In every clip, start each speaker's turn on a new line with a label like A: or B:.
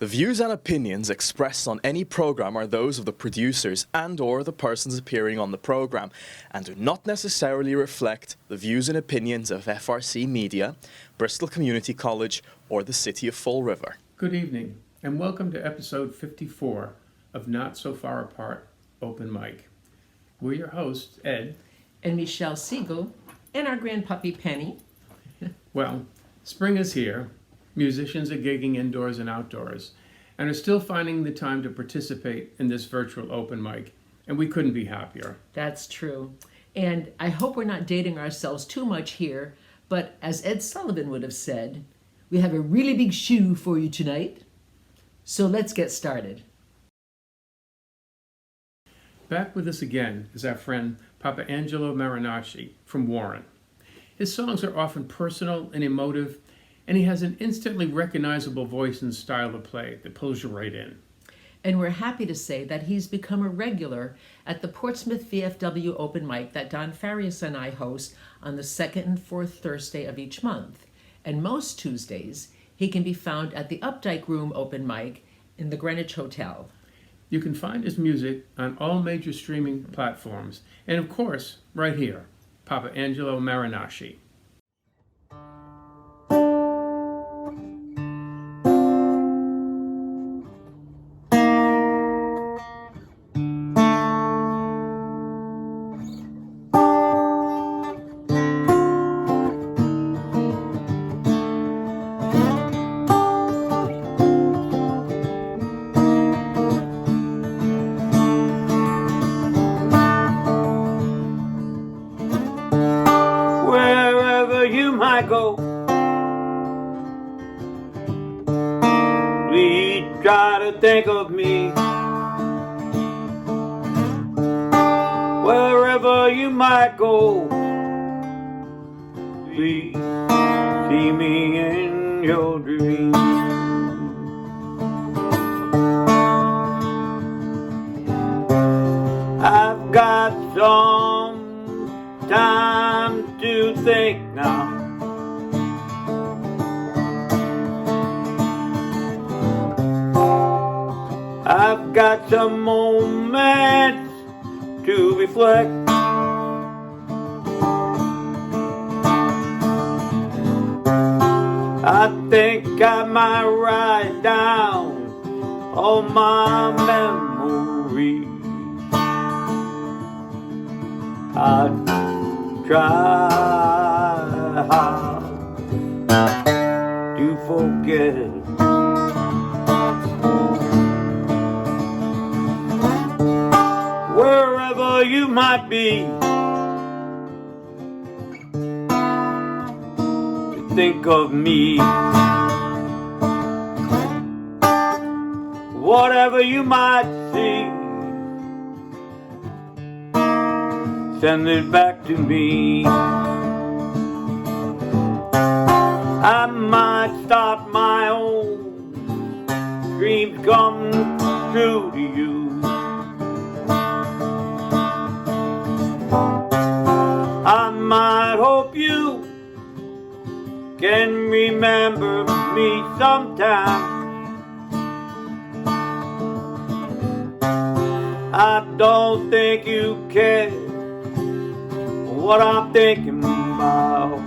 A: The views and opinions expressed on any program are those of the producers and/or the persons appearing on the program, and do not necessarily reflect the views and opinions of FRC Media, Bristol Community College, or the City of Fall River.
B: Good evening, and welcome to episode 54 of Not So Far Apart Open Mic. We're your hosts, Ed
C: and Michelle Siegel, and our grandpuppy Penny.
B: Well, spring is here. Musicians are gigging indoors and outdoors, and are still finding the time to participate in this virtual open mic, and we couldn't be happier.
C: That's true. And I hope we're not dating ourselves too much here, but as Ed Sullivan would have said, we have a really big shoe for you tonight. So let's get started.
B: Back with us again is our friend Papa Angelo Marinacci from Warren. His songs are often personal and emotive, and he has an instantly recognizable voice and style of play that pulls you right in.
C: And we're happy to say that he's become a regular at the Portsmouth VFW open mic that Don Farias and I host on the second and fourth Thursday of each month. And most Tuesdays, he can be found at the Updike Room open mic in the Greenwich Hotel.
B: You can find his music on all major streaming platforms, and of course, right here, Papa Angelo Marinacci. Go. Please try to think of me wherever you might go. Please see me in your dreams. I've got some time to think now. I've got some moments to reflect. I think I might write down all my memories. I'd try to forget. Wherever you might be, think of me. Whatever you might see, send it back to me. I might start my own dreams come true to you. I might hope you can remember me sometime. I don't think you care what I'm thinking about.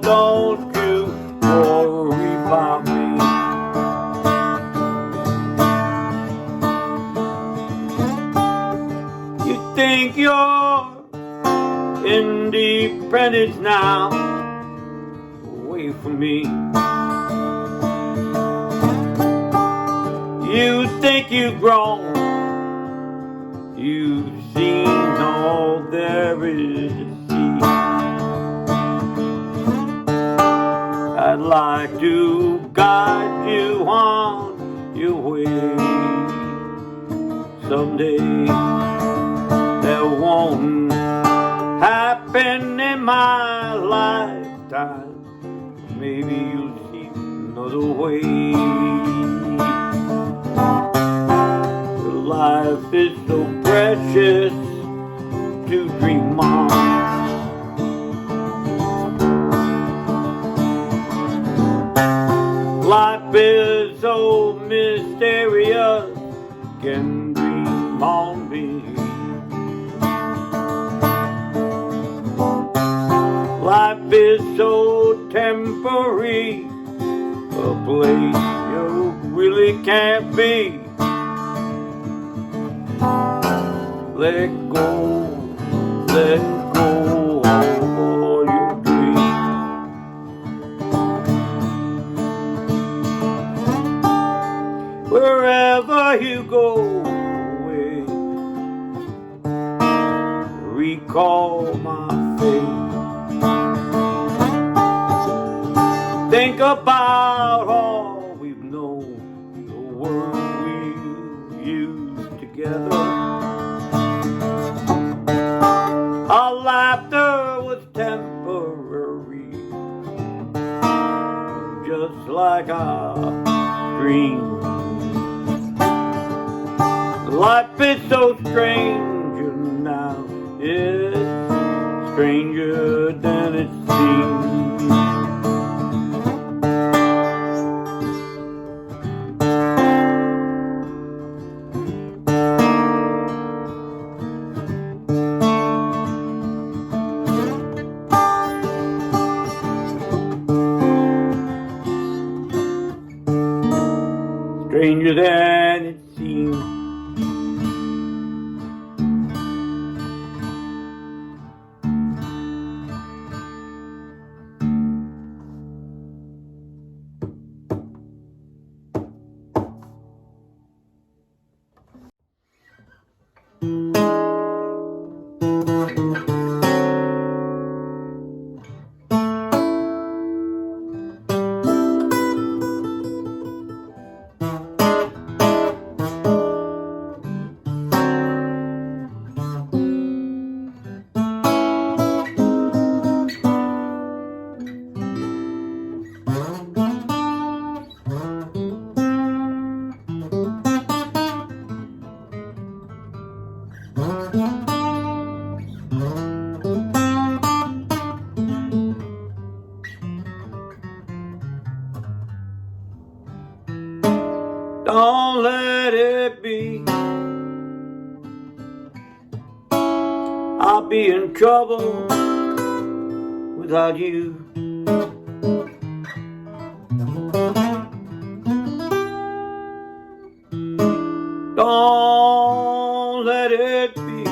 B: Don't you worry about me. Think you're independent now, away from me. You think you've grown, you've seen all there is to see. I'd like to guide you on your way someday. That won't happen in my lifetime. Maybe you'll see another way. Life is so precious to dream on.
D: Life is so mysterious, can dream on me. Life is so temporary, a place you really can't be. Let go of all your dreams. Wherever you go away, recall my face. Think about all we've known, the words we've used together. Our laughter was temporary, just like our dreams. Life is so strange now, it's stranger than it seems. Stranger than it seems. Don't let it be. I'll be in trouble without you. Don't let it be.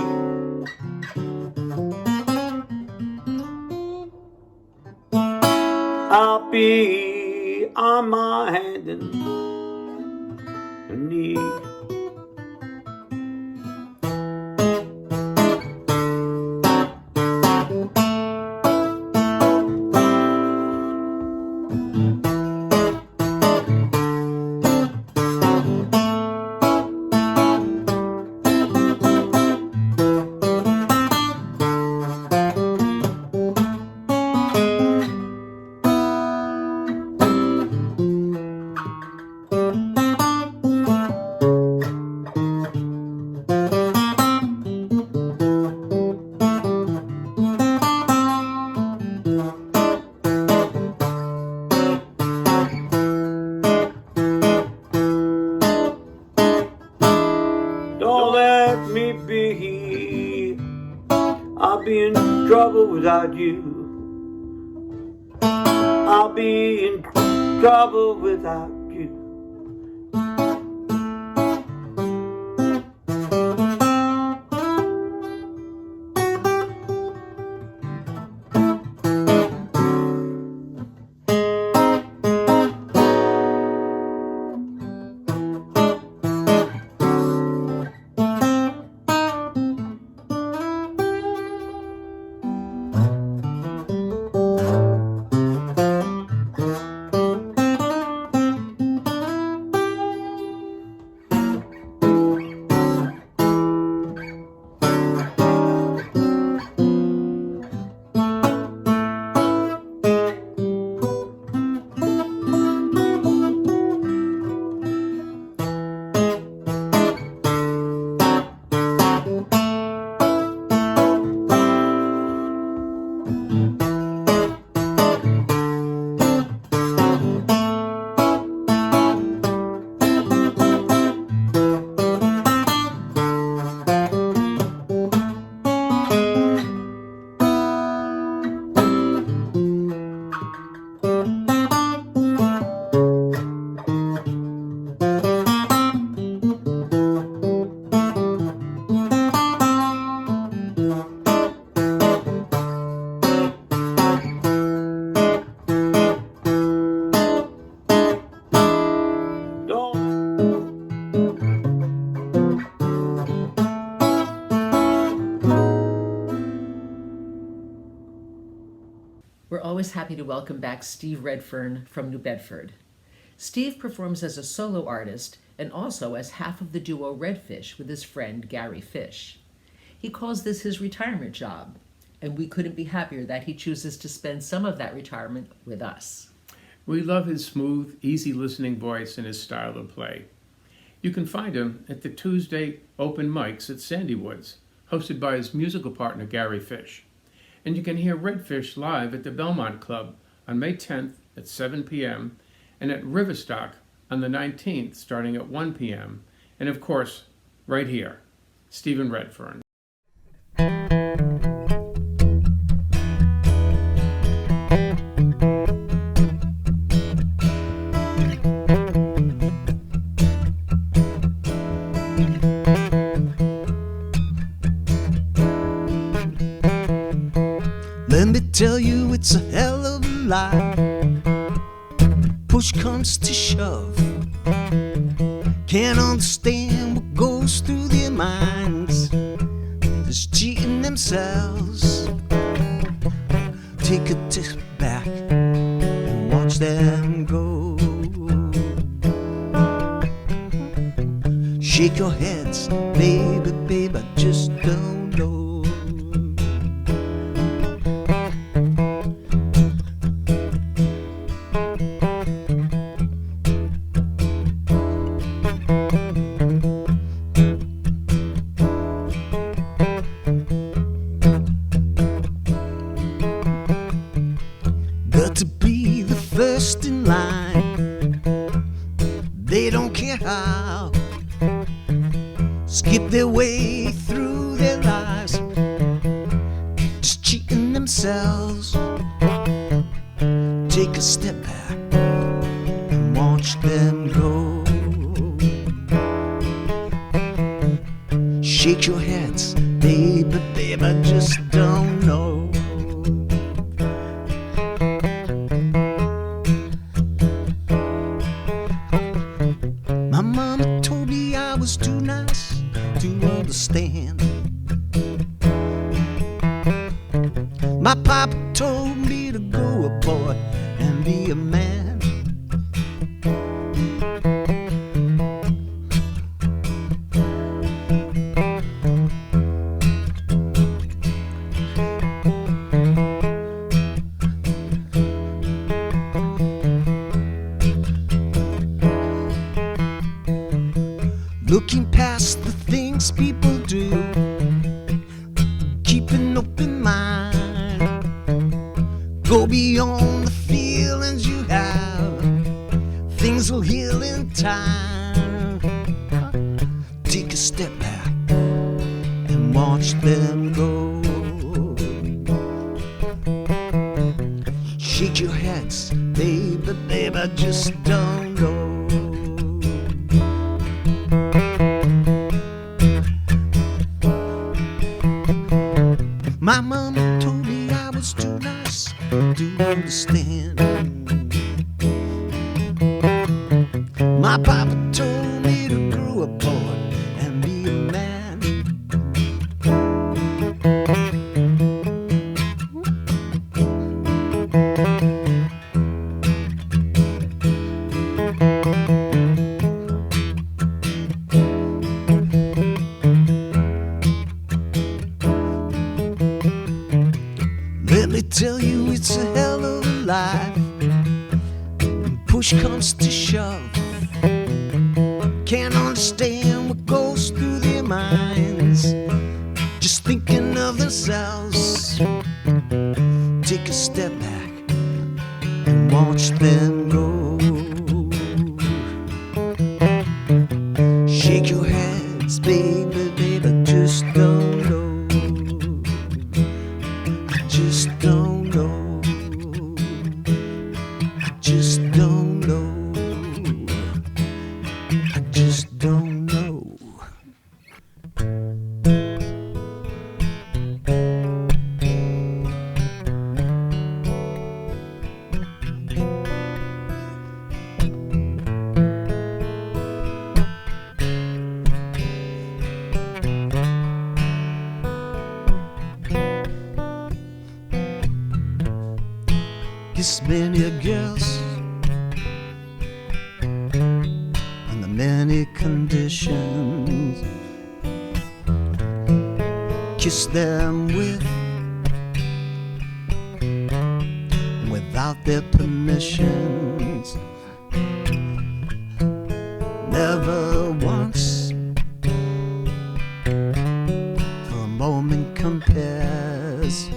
D: I'll be on my hand and knees. Don't let me be. I'll be in trouble without you. I'll be in trouble without you.
C: We're always happy to welcome back Steve Redfern from New Bedford. Steve performs as a solo artist and also as half of the duo Redfish with his friend Gary Fish. He calls this his retirement job, and we couldn't be happier that he chooses to spend some of that retirement with us.
B: We love his smooth, easy listening voice and his style of play. You can find him at the Tuesday open mics at Sandy Woods, hosted by his musical partner Gary Fish. And you can hear Redfish live at the Belmont Club on May 10th at 7 p.m. and at Riverstock on the 19th starting at 1 p.m. And of course, right here, Stephen Redfern.
E: Let me tell you, it's a hell of a life. Push comes to shove. Can't understand what goes through their minds. Just cheating themselves. Take a step back and watch them go. Shake your heads, baby, baby, I just don't know. Got to be the first in line. They don't care how. Skip their way through their lives, just cheating themselves. Take a step back and watch them go. Shake your heads, baby, baby, I just don't know. My mama told me I was too nice to understand. My papa told me to grow up, boy, and be a man. Looking past the things people do, keep an open mind. Go beyond the feelings you have, things will heal in time. Take a step back and watch them go. Shake your heads, baby, baby, I just don't know. My mama told me I was too nice to understand. My papa told me to grow up, boy, and be a man. Let me tell you, it's a hell of a life. When push comes to shove, can't understand what goes through their minds. Just thinking of themselves. Take a step back and watch them go. Shake your hands, baby, baby, I just don't know. I just don't know. I just don't know. I just don't know. kissed many girls under many conditions. Kissed them with and without their permissions. Never once for a moment compares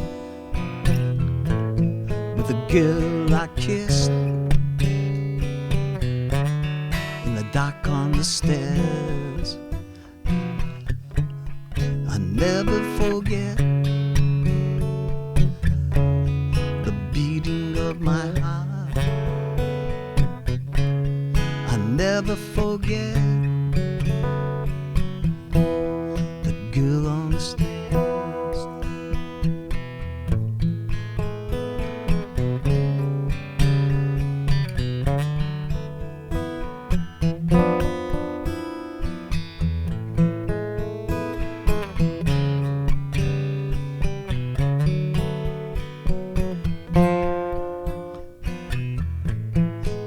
E: with the girl I kissed in the dark on the stairs. I never forget the beating of my heart. I never forget the girl on the stairs.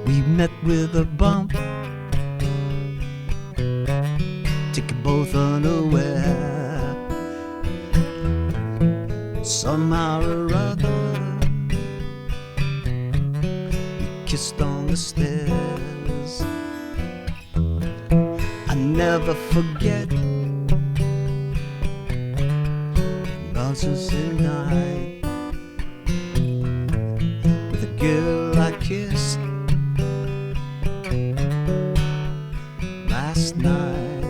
E: We met with a bump, took it both unaware. Somehow or other, we kissed on the stairs. I never forget nonsense night with a girl I kissed last night.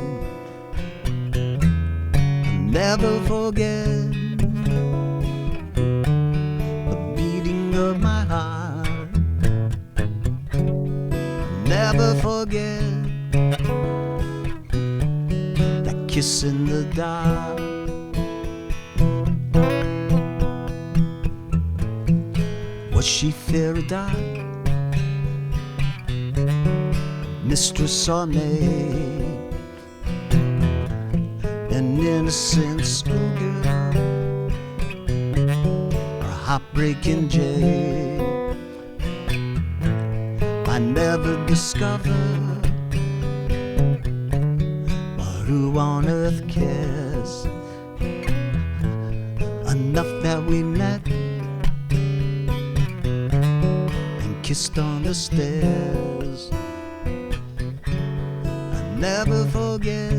E: I'll never forget the beating of my heart. I'll never forget that kiss in the dark. Was she fair or dark? Mistress or maid? An innocent schoolgirl or a heartbreaking jade? I never discovered, but who on earth cares? Enough that we met and kissed on the stairs. Never forget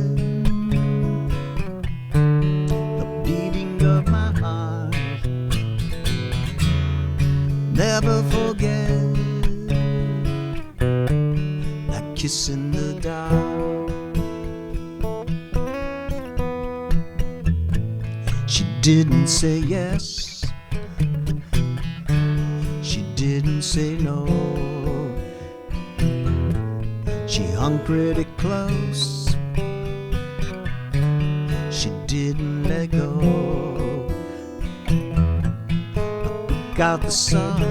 E: the beating of my heart. Never forget that kiss in the dark. She didn't say yes, she didn't say no. She hung pretty close, she didn't let go. I took out the soft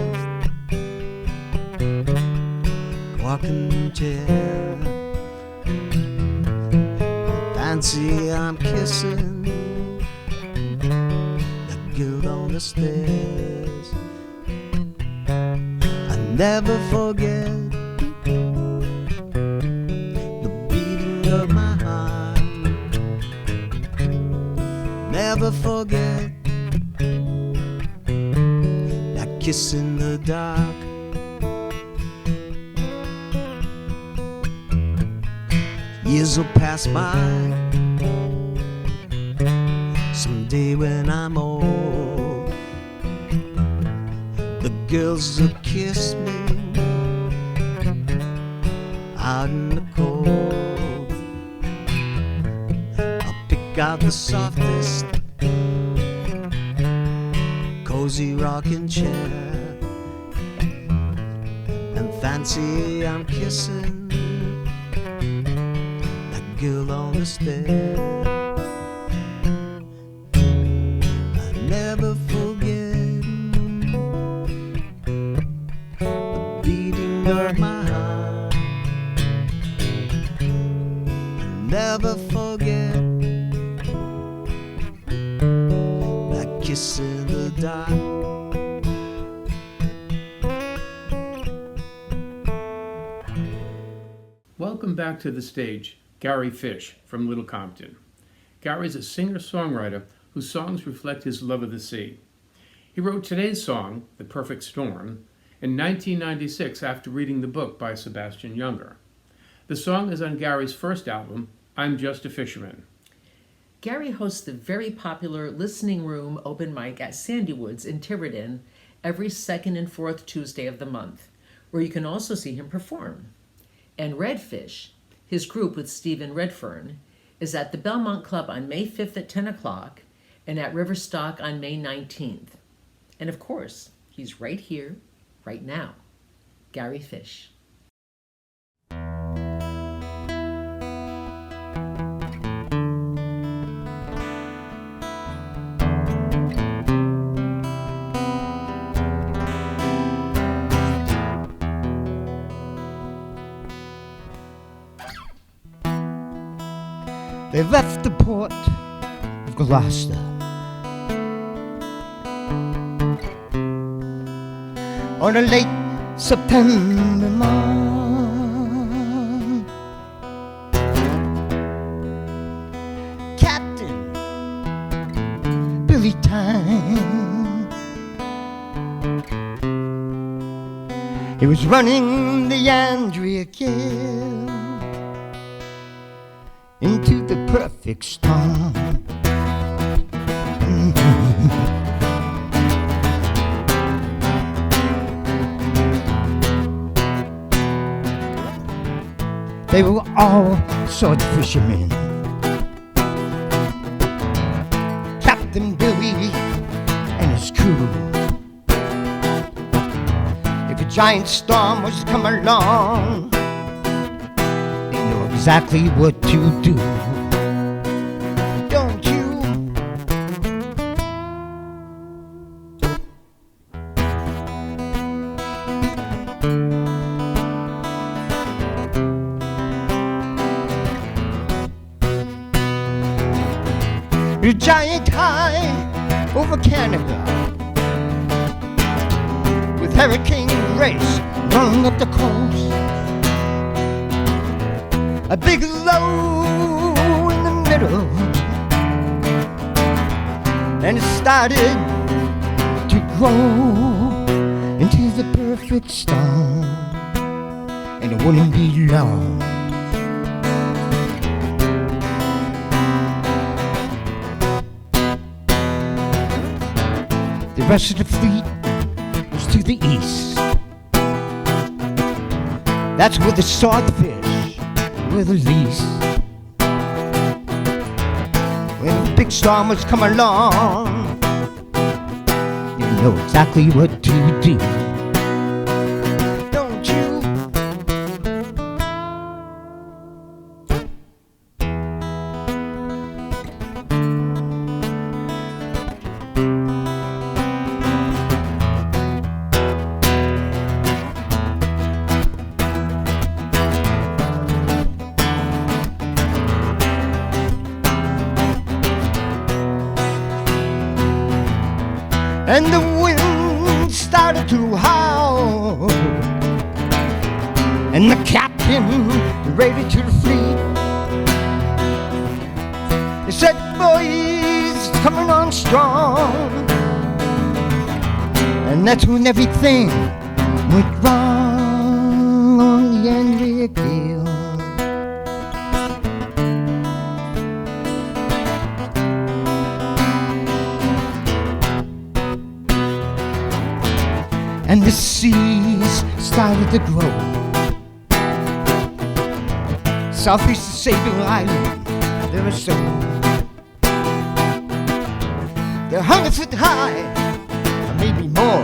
E: rocking chair. Fancy I'm kissing the girl on the stairs. I never forget of my heart. Never forget that kiss in the dark. Years will pass by, someday when I'm old, the girls will kiss me out in the cold. Got the softest cozy rocking chair, and fancy I'm kissing that girl on the stairs. I never forget the beating of my heart. I never forget kiss in the dark.
B: back to the stage Gary Fish from Little Compton. Gary's a singer-songwriter whose songs reflect his love of the sea. He wrote today's song, The Perfect Storm, in 1996 after reading the book by Sebastian Junger. The song is on Gary's first album, I'm Just a Fisherman.
C: Gary hosts the very popular Listening Room open mic at Sandy Woods in Tiverton every second and fourth Tuesday of the month, where you can also see him perform. And Redfish, his group with Stephen Redfern, is at the Belmont Club on May 5th at 10 o'clock and at Riverstock on May 19th. And of course, he's right here, right now. Gary Fish.
E: They left the port of Gloucester on a late September morn. Captain Billy Time, he was running the Andrea Gill into the perfect storm. They were all sword fishermen. Captain Billy and his crew. If a giant storm was to come along, they know exactly what to do. Don't you? The giant high over Canada, with Hurricane Grace running up the coast. A big low in the middle, and it started to grow into the perfect storm, and it wouldn't be long. The rest of the fleet was to the east. That's where the swordfish were the least. When a big storm was coming along, you know exactly what to do. Don't you? And the wind started to howl, and the captain raided to the fleet. He said, boys, coming on strong. And that's when everything went wrong on the Andrea Gill. And the seas started to grow. Southeast of Sable Island, there are so. They're 100 foot high, or maybe more.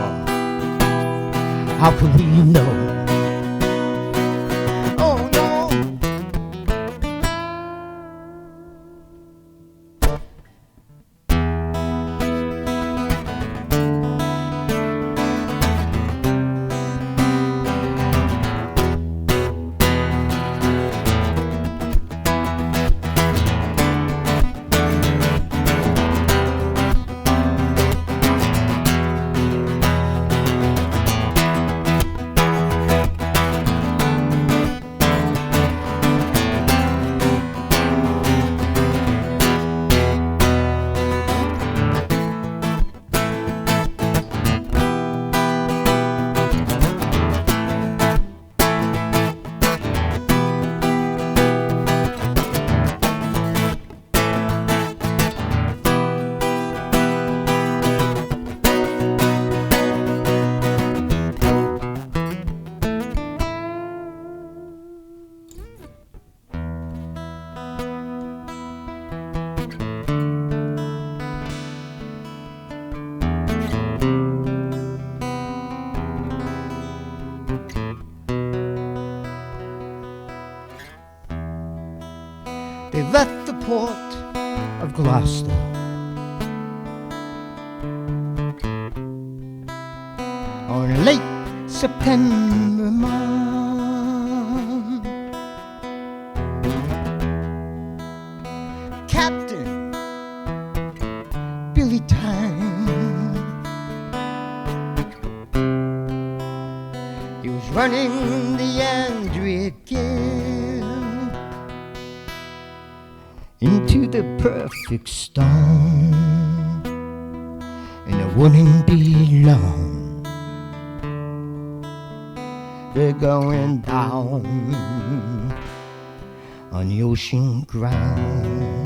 E: How could we know? Oh no. left the port of Gloucester. On a late September morn, Captain Billy Time, he was running the Andrea Gill into the perfect storm, and it wouldn't be long. They're going down on the ocean ground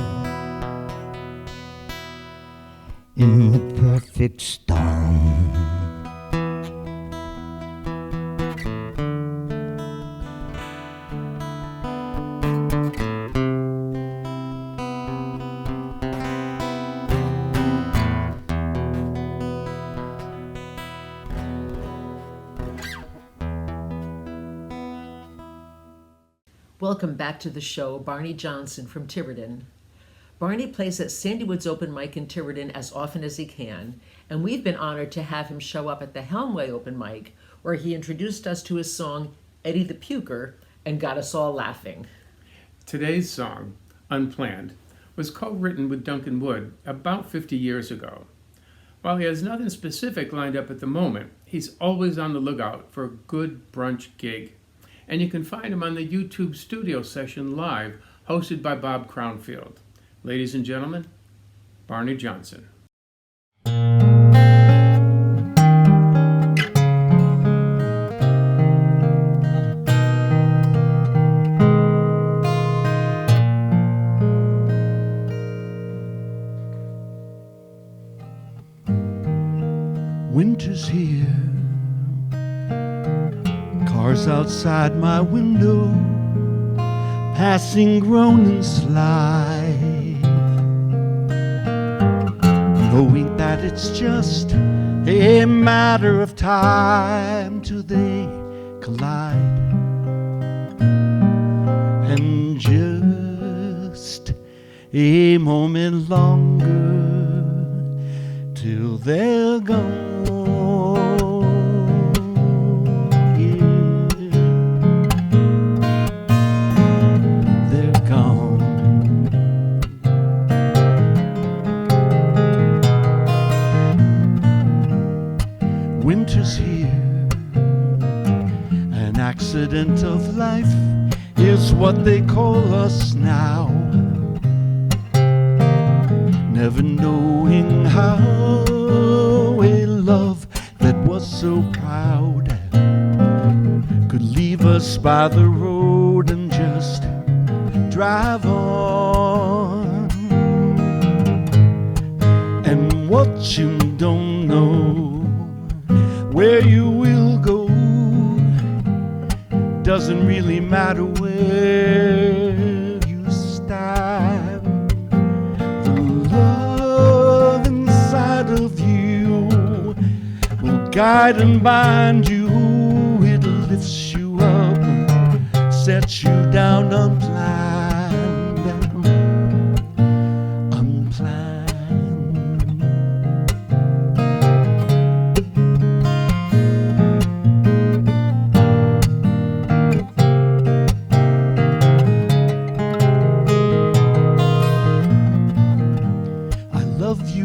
E: in the perfect storm.
C: Welcome back to the show, Barney Johnson from Tiverton. Barney plays at Sandy Woods Open Mic in Tiverton as often as he can, and we've been honored to have him show up at the Helmway Open Mic, where he introduced us to his song, Eddie the Puker, and got us all laughing.
B: Today's song, Unplanned, was co-written with Duncan Wood about 50 years ago. While he has nothing specific lined up at the moment, he's always on the lookout for a good brunch gig. And you can find him on the YouTube studio session live, hosted by Bob Crownfield. Ladies and gentlemen, Barney Johnson.
E: Winter's here, cars outside my window, passing groan and slide, knowing that it's just a matter of time till they collide, and just a moment longer till they're gone. Winter's here, an accident of life is what they call us now, never knowing how a love that was so proud could leave us by the road and just drive on. And what you don't know, where you will go, doesn't really matter where you stand. The love inside of you will guide and bind you. It lifts you up, sets you down unplanned.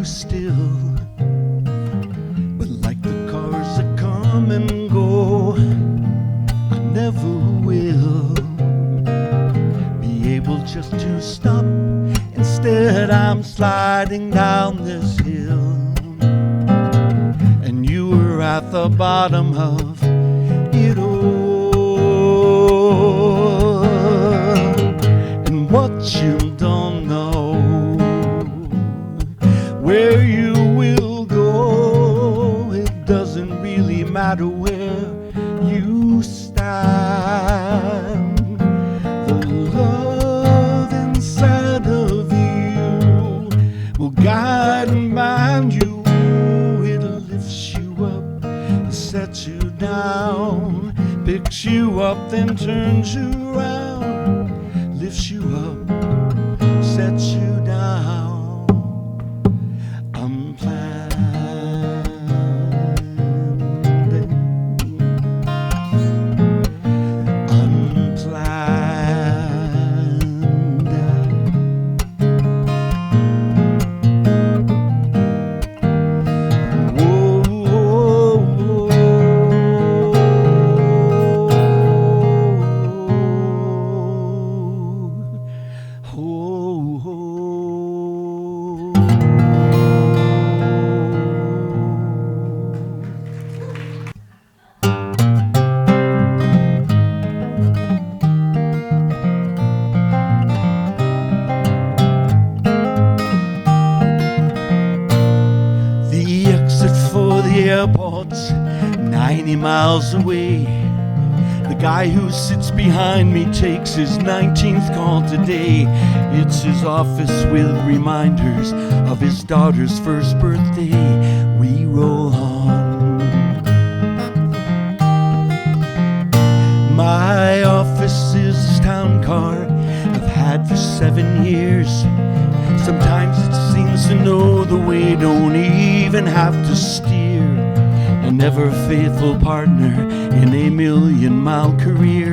E: Still, but like the cars that come and go, I never will be able just to stop. Instead, I'm sliding down this hill, and you were at the bottom of it all. And what you don't know, where you will go, it doesn't really matter where you stand. The love inside of you will guide and bind you. It lifts you up, sets you down, picks you up, then turns you around, lifts you up, 90 miles away. The guy who sits behind me takes his 19th call today. It's his office with reminders of his daughter's first birthday. We roll on. My office is this town car I've had for 7 years. Sometimes it seems to know the way, don't even have to steer. An ever-faithful partner in a 1,000,000-mile career.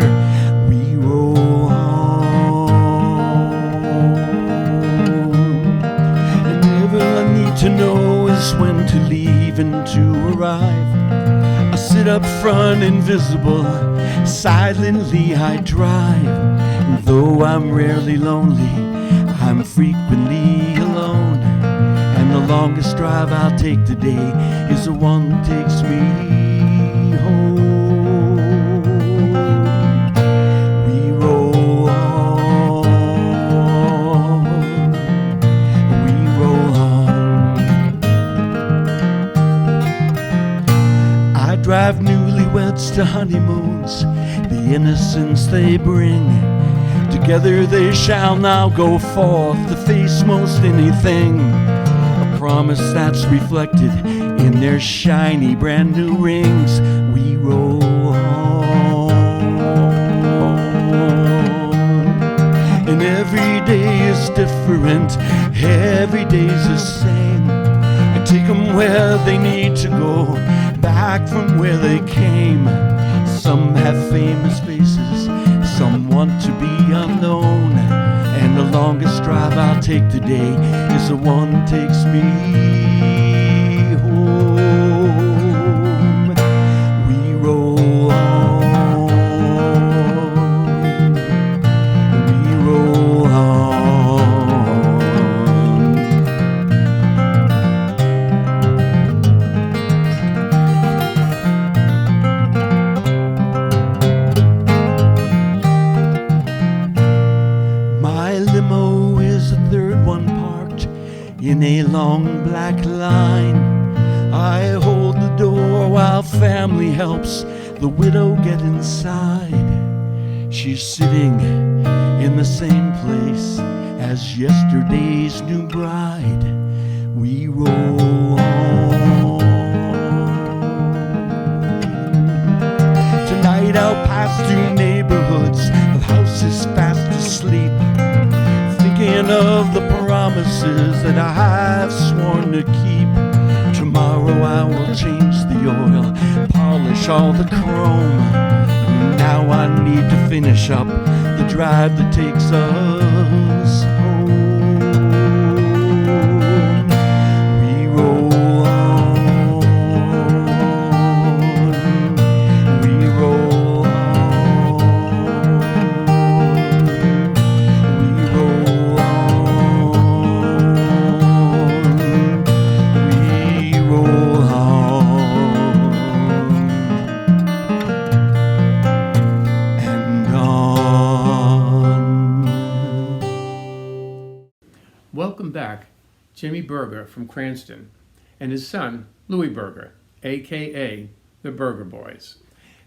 E: We roll on. And all I need to know is when to leave and to arrive. I sit up front invisible, silently I drive. And though I'm rarely lonely, I'm frequently alone. And the longest drive I'll take today is the one that takes me home. We roll on. We roll on. I drive newlyweds to honeymoons, the innocence they bring. Together they shall now go forth to face most anything. A promise that's reflected in their shiny brand new rings. We roll on. And every day is different, every day's the same. I take them where they need to go, back from where they came. Some have famous faces, some want to be unknown. And the longest drive I'll take today is the one that takes me home. We roll on. We roll on. In a long black line, I hold the door while family helps the widow get inside. She's sitting in the same place as yesterday's new bride. We roll on. Tonight I'll pass through neighborhoods of houses fast asleep, thinking of the promises that I've sworn to keep. Tomorrow I will change the oil, polish all the chrome. Now I need to finish up the drive that takes us home. We roll on. We roll on. We roll
B: Welcome back, Jimmy Berger from Cranston and his son, Louis Berger, a.k.a. the Berger Boys.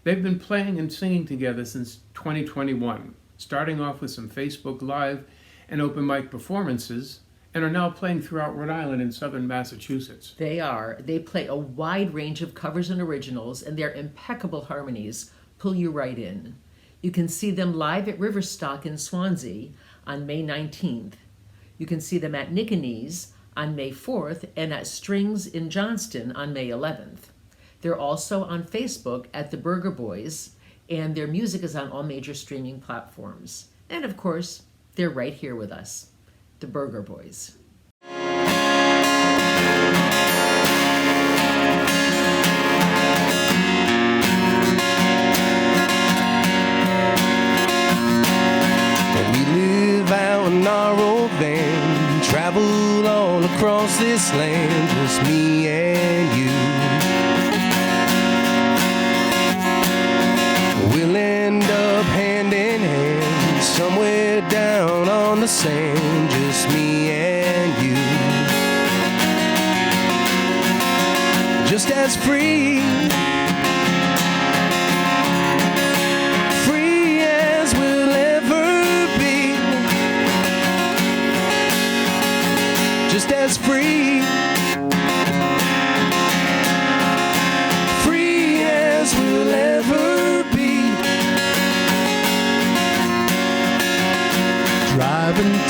B: They've been playing and singing together since 2021, starting off with some Facebook Live and open mic performances, and are now playing throughout Rhode Island and southern Massachusetts.
C: They are. They play a wide range of covers and originals, and their impeccable harmonies pull you right in. You can see them live at Riverstock in Swansea on May 19th. You can see them at Nickenese on May 4th and at Strings in Johnston on May 11th. They're also on Facebook at the Berger Boys, and their music is on all major streaming platforms. And of course, they're right here with us, the Berger Boys.
F: In our old van, travel all across this land, just me and you. We'll end up hand in hand, somewhere down on the sand, just me and you. Just as free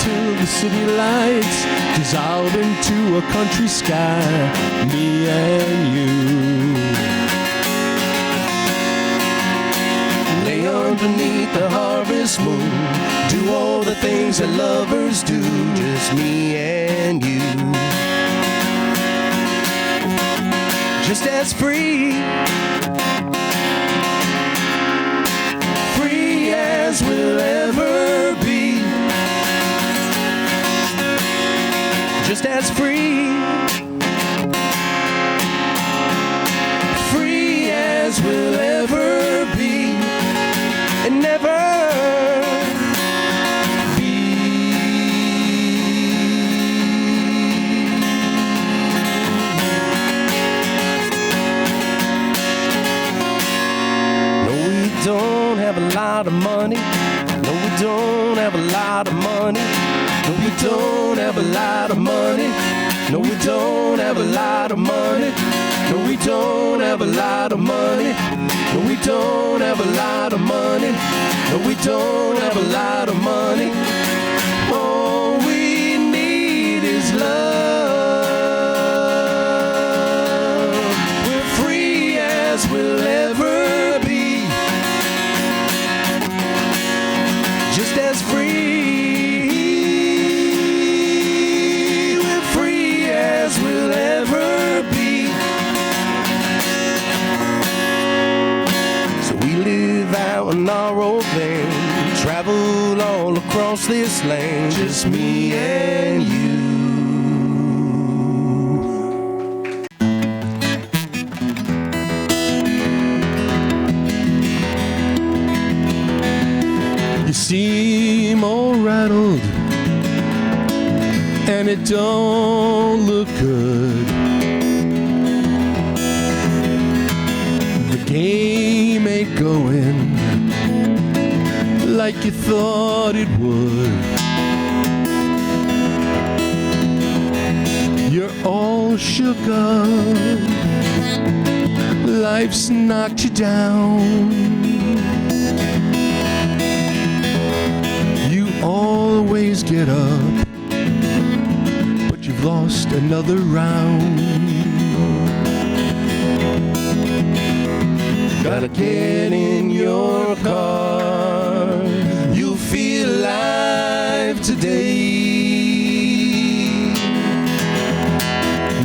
F: till the city lights dissolve into a country sky, me and you. Lay underneath the harvest moon, do all the things that lovers do, just me and you. Just as free, free as we'll ever be. Just as free, free as we'll ever be, and never don't have a lot of money. No, we don't have a lot of money. No, we don't have a lot of money. No, we don't have a lot of money. No, we don't have a lot of money. No, we don't have a lot of money. No, we don't have a lot of money. All we need is love. We're free as we'll ever be. Just as free, we're free as we'll ever be. So we live out in our old van, travel all across this land, just me and you. Seem all rattled and it don't look good. The game ain't going like you thought it would. You're all shook up, life's knocked you down. Always get up, but you've lost another round. Gotta get in your car, you'll feel alive today.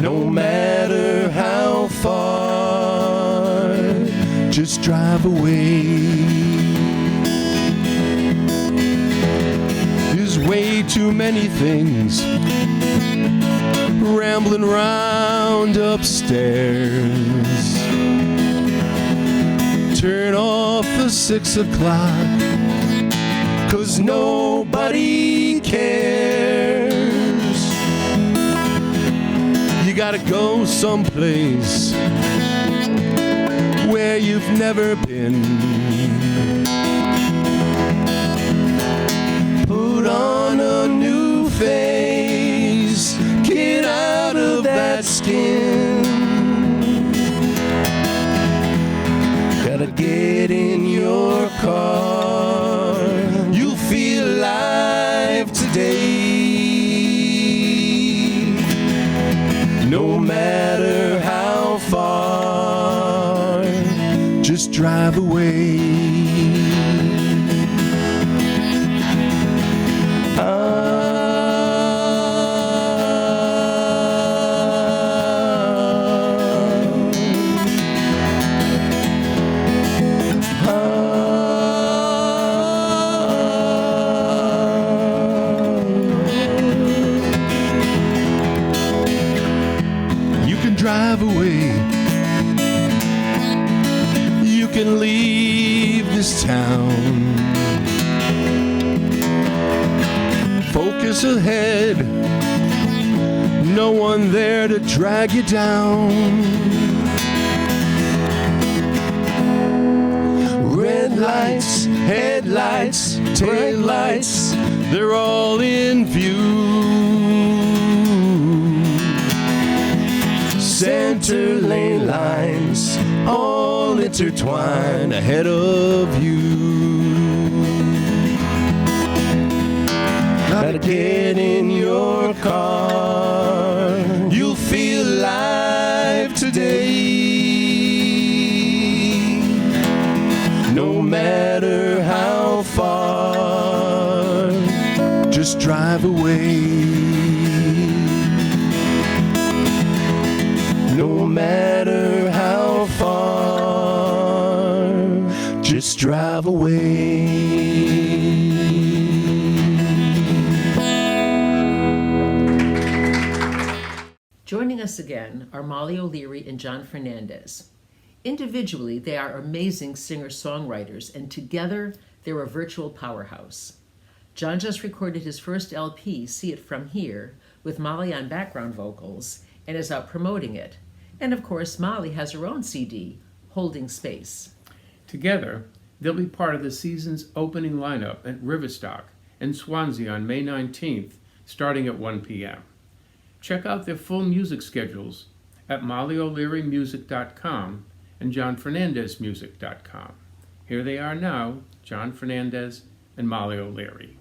F: No matter how far, just drive away. Way too many things rambling round upstairs. Turn off the 6 o'clock, 'cause nobody cares. You gotta go someplace where you've never been. Put on a new face, get out of that skin. Gotta get in your car, you'll feel alive today. No matter how far, just drive away. Drive away. You can leave this town. Focus ahead. No one there to drag you down. Red lights, headlights, taillights, they're all in view. Center lane lines, all intertwined ahead of you. Better get in your car. You'll feel alive today. No matter how far, just drive away. No matter how far, just drive away.
C: Joining us again are Molly O'Leary and John Fernandez. Individually, they are amazing singer-songwriters, and together, they're a virtual powerhouse. John just recorded his first LP, See It From Here, with Molly on background vocals, and is out promoting it. And of course, Molly has her own CD, Holding Space.
B: Together, they'll be part of the season's opening lineup at Riverstock in Swansea on May 19th, starting at 1 p.m. Check out their full music schedules at mollyolearymusic.com and johnfernandezmusic.com. Here they are now, John Fernandez and Molly O'Leary.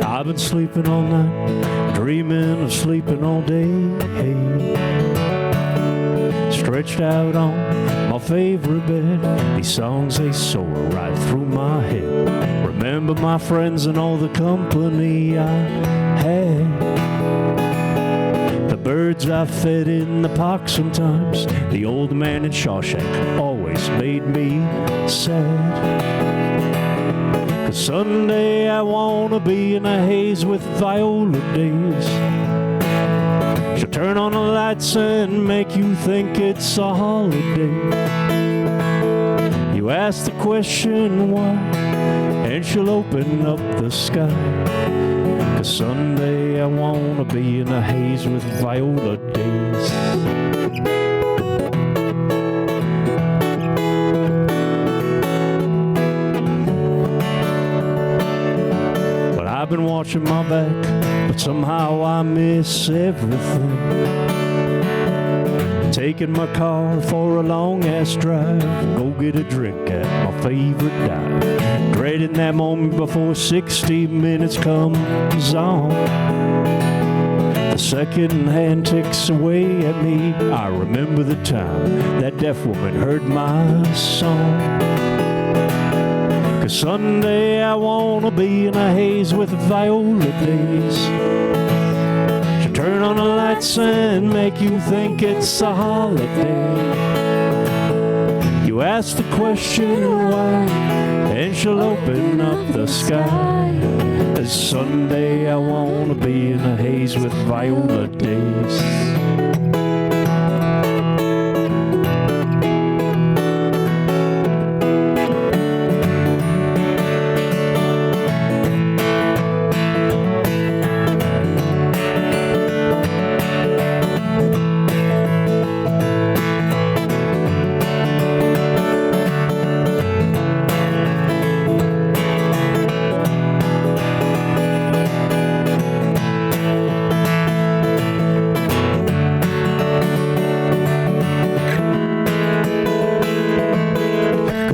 D: I've been sleeping all night, dreaming of sleeping all day. Stretched out on my favorite bed, these songs they soar right through my head. Remember my friends and all the company I had, the birds I fed in the park sometimes, the old man in Shawshank always made me sad. Sunday I wanna be in a haze with Viola Davis. She'll turn on the lights and make you think it's a holiday. You ask the question why, and she'll open up the sky. 'Cause Sunday I wanna be in a haze with Viola Davis. I've been watching my back, but somehow I miss everything. Taking my car for a long-ass drive, go get a drink at my favorite dive. Dreading that moment before 60 minutes comes on. The second hand ticks away at me. I remember the time that deaf woman heard my song. 'Cause Sunday I wanna be in a haze with Viola Davis. She'll turn on the lights and make you think it's a holiday. You ask the question why, and she'll open up the sky. 'Cause Sunday I wanna be in a haze with Viola Davis.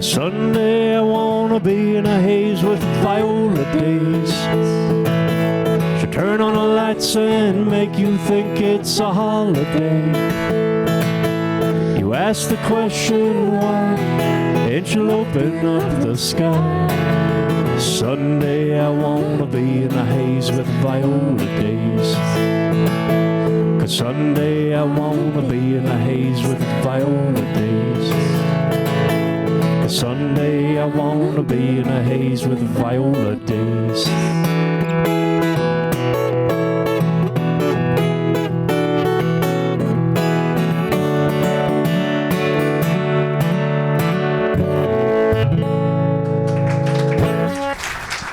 D: Sunday I wanna be in a haze with Viola Davis. She'll turn on the lights and make you think it's a holiday. You ask the question why, and she'll open up the sky. Sunday I wanna be in a haze with Viola Davis. 'Cause Sunday I wanna be in a haze with Viola Davis. Sunday I wanna be in a haze with Viola Davis.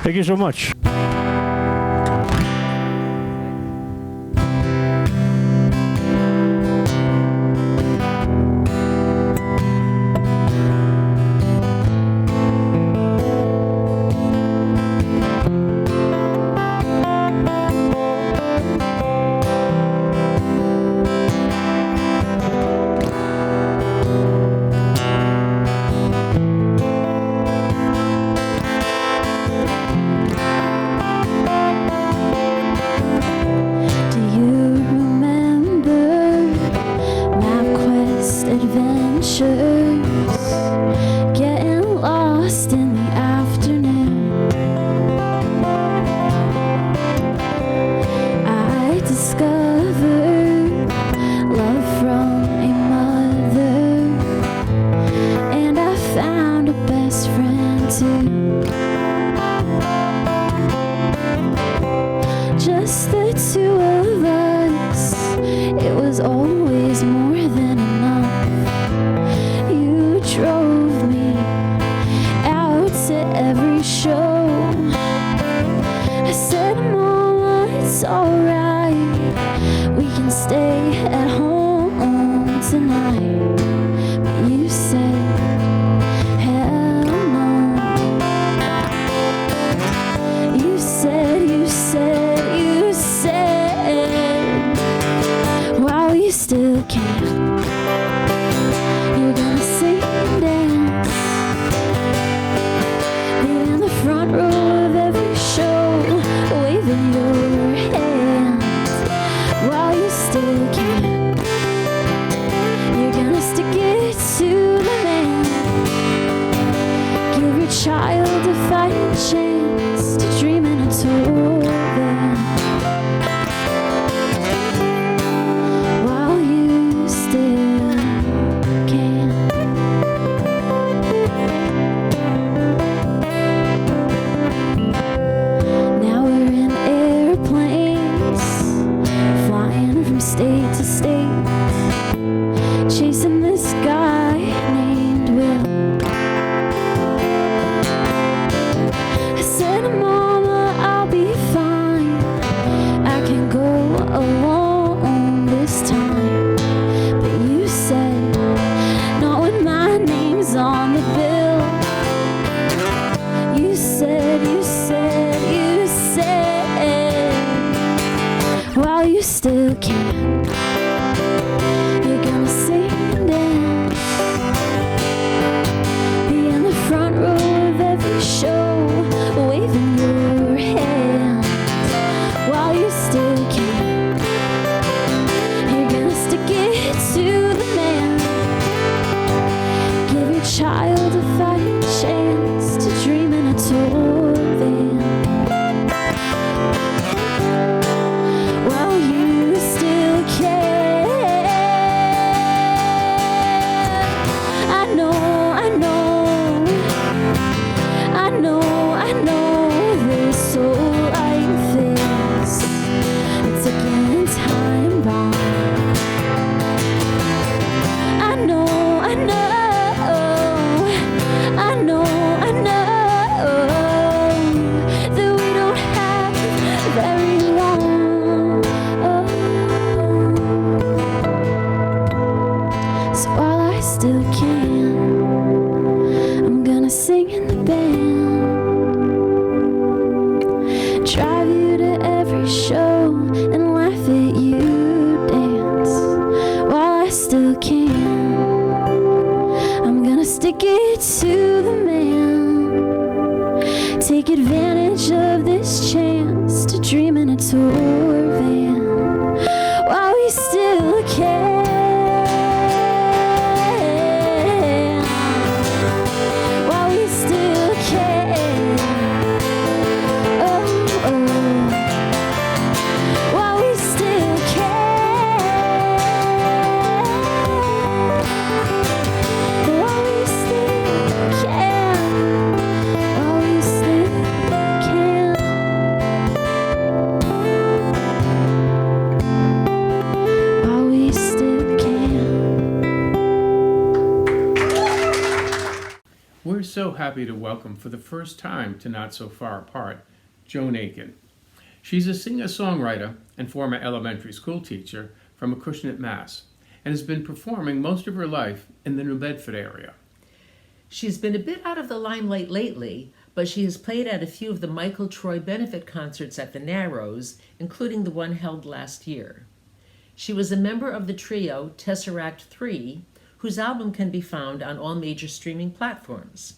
D: Thank you so much.
G: adventures, getting lost in the afternoon. I discovered love from a mother, and I found a best friend too. Just the two of us, it was always more than enough. You drove me out to every show. I said, Mama, it's alright, we can stay at home tonight. But you said, hell no. You said, while you still can, you're gonna sing and dance, be in the front row of every show, waving your hand. While you still can, you're gonna stick it to the man. Give your child a fighting chance to dream in a tour van. While you still can. Now we're in airplanes, flying from state to state, chasing this guy named Will. I said, Mama, I'll be fine, I can go alone this time. But you said, not when my name's on the bill. You said, while you still can, you're gonna sing and dance, be in the front row of every show, waving your hand. While you still can, you're gonna stick it to the man. Give your child a fighting chance to dream in a tour van. While you still can. I know this soul like this, it's a ticking time bomb. I know that we don't have very long. So while I still can, I'm gonna sing in the band, drive you to every show and laugh at you dance. While I still can, I'm gonna stick it to the man, take advantage of this chance to dream in a tour van. While we still can. While we still can. Oh, oh. While we still can. While we still can. While we still can. While we still can.
B: We're so happy to welcome for the first time to Not So Far Apart, Joan Aiken. She's a singer-songwriter and former elementary school teacher from Acushnet, Mass, and has been performing most of her life in the New Bedford area.
C: She's been a bit out of the limelight lately, but she has played at a few of the Michael Troy benefit concerts at the Narrows, including the one held last year. She was a member of the trio Tesseract 3, whose album can be found on all major streaming platforms.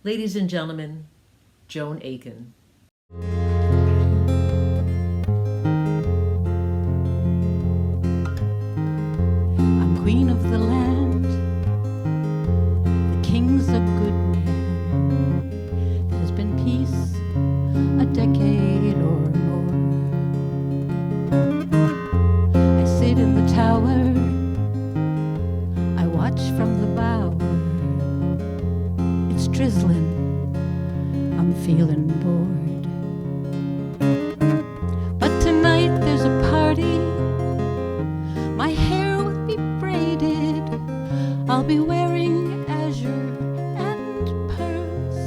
C: Ladies and gentlemen, Joan Aiken.
H: I'm queen of the land, king's a good man. There's been peace a decade or more. I sit in the tower, I watch from the bower. It's drizzling, I'm feeling bored. But tonight there's a party, my hair will be braided, I'll be wearing azure and pearls,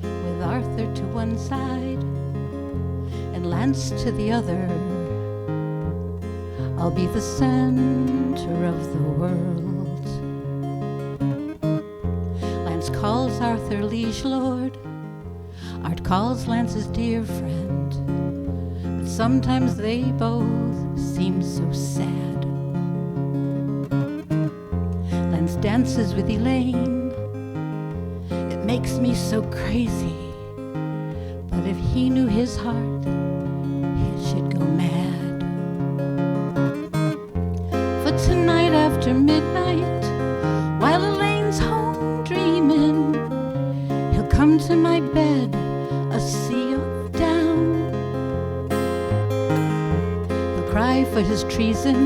H: with Arthur to one side and Lance to the other. I'll be the center of the world. Lance calls Arthur liege lord, Art calls Lance his dear friend, but sometimes they both seem so sad. Lance dances with Elaine, it makes me so crazy, but if he knew his heart, he should go mad. For tonight after midnight, while Elaine's home dreaming, he'll come to my bed, a sea of down. He'll cry for his treason,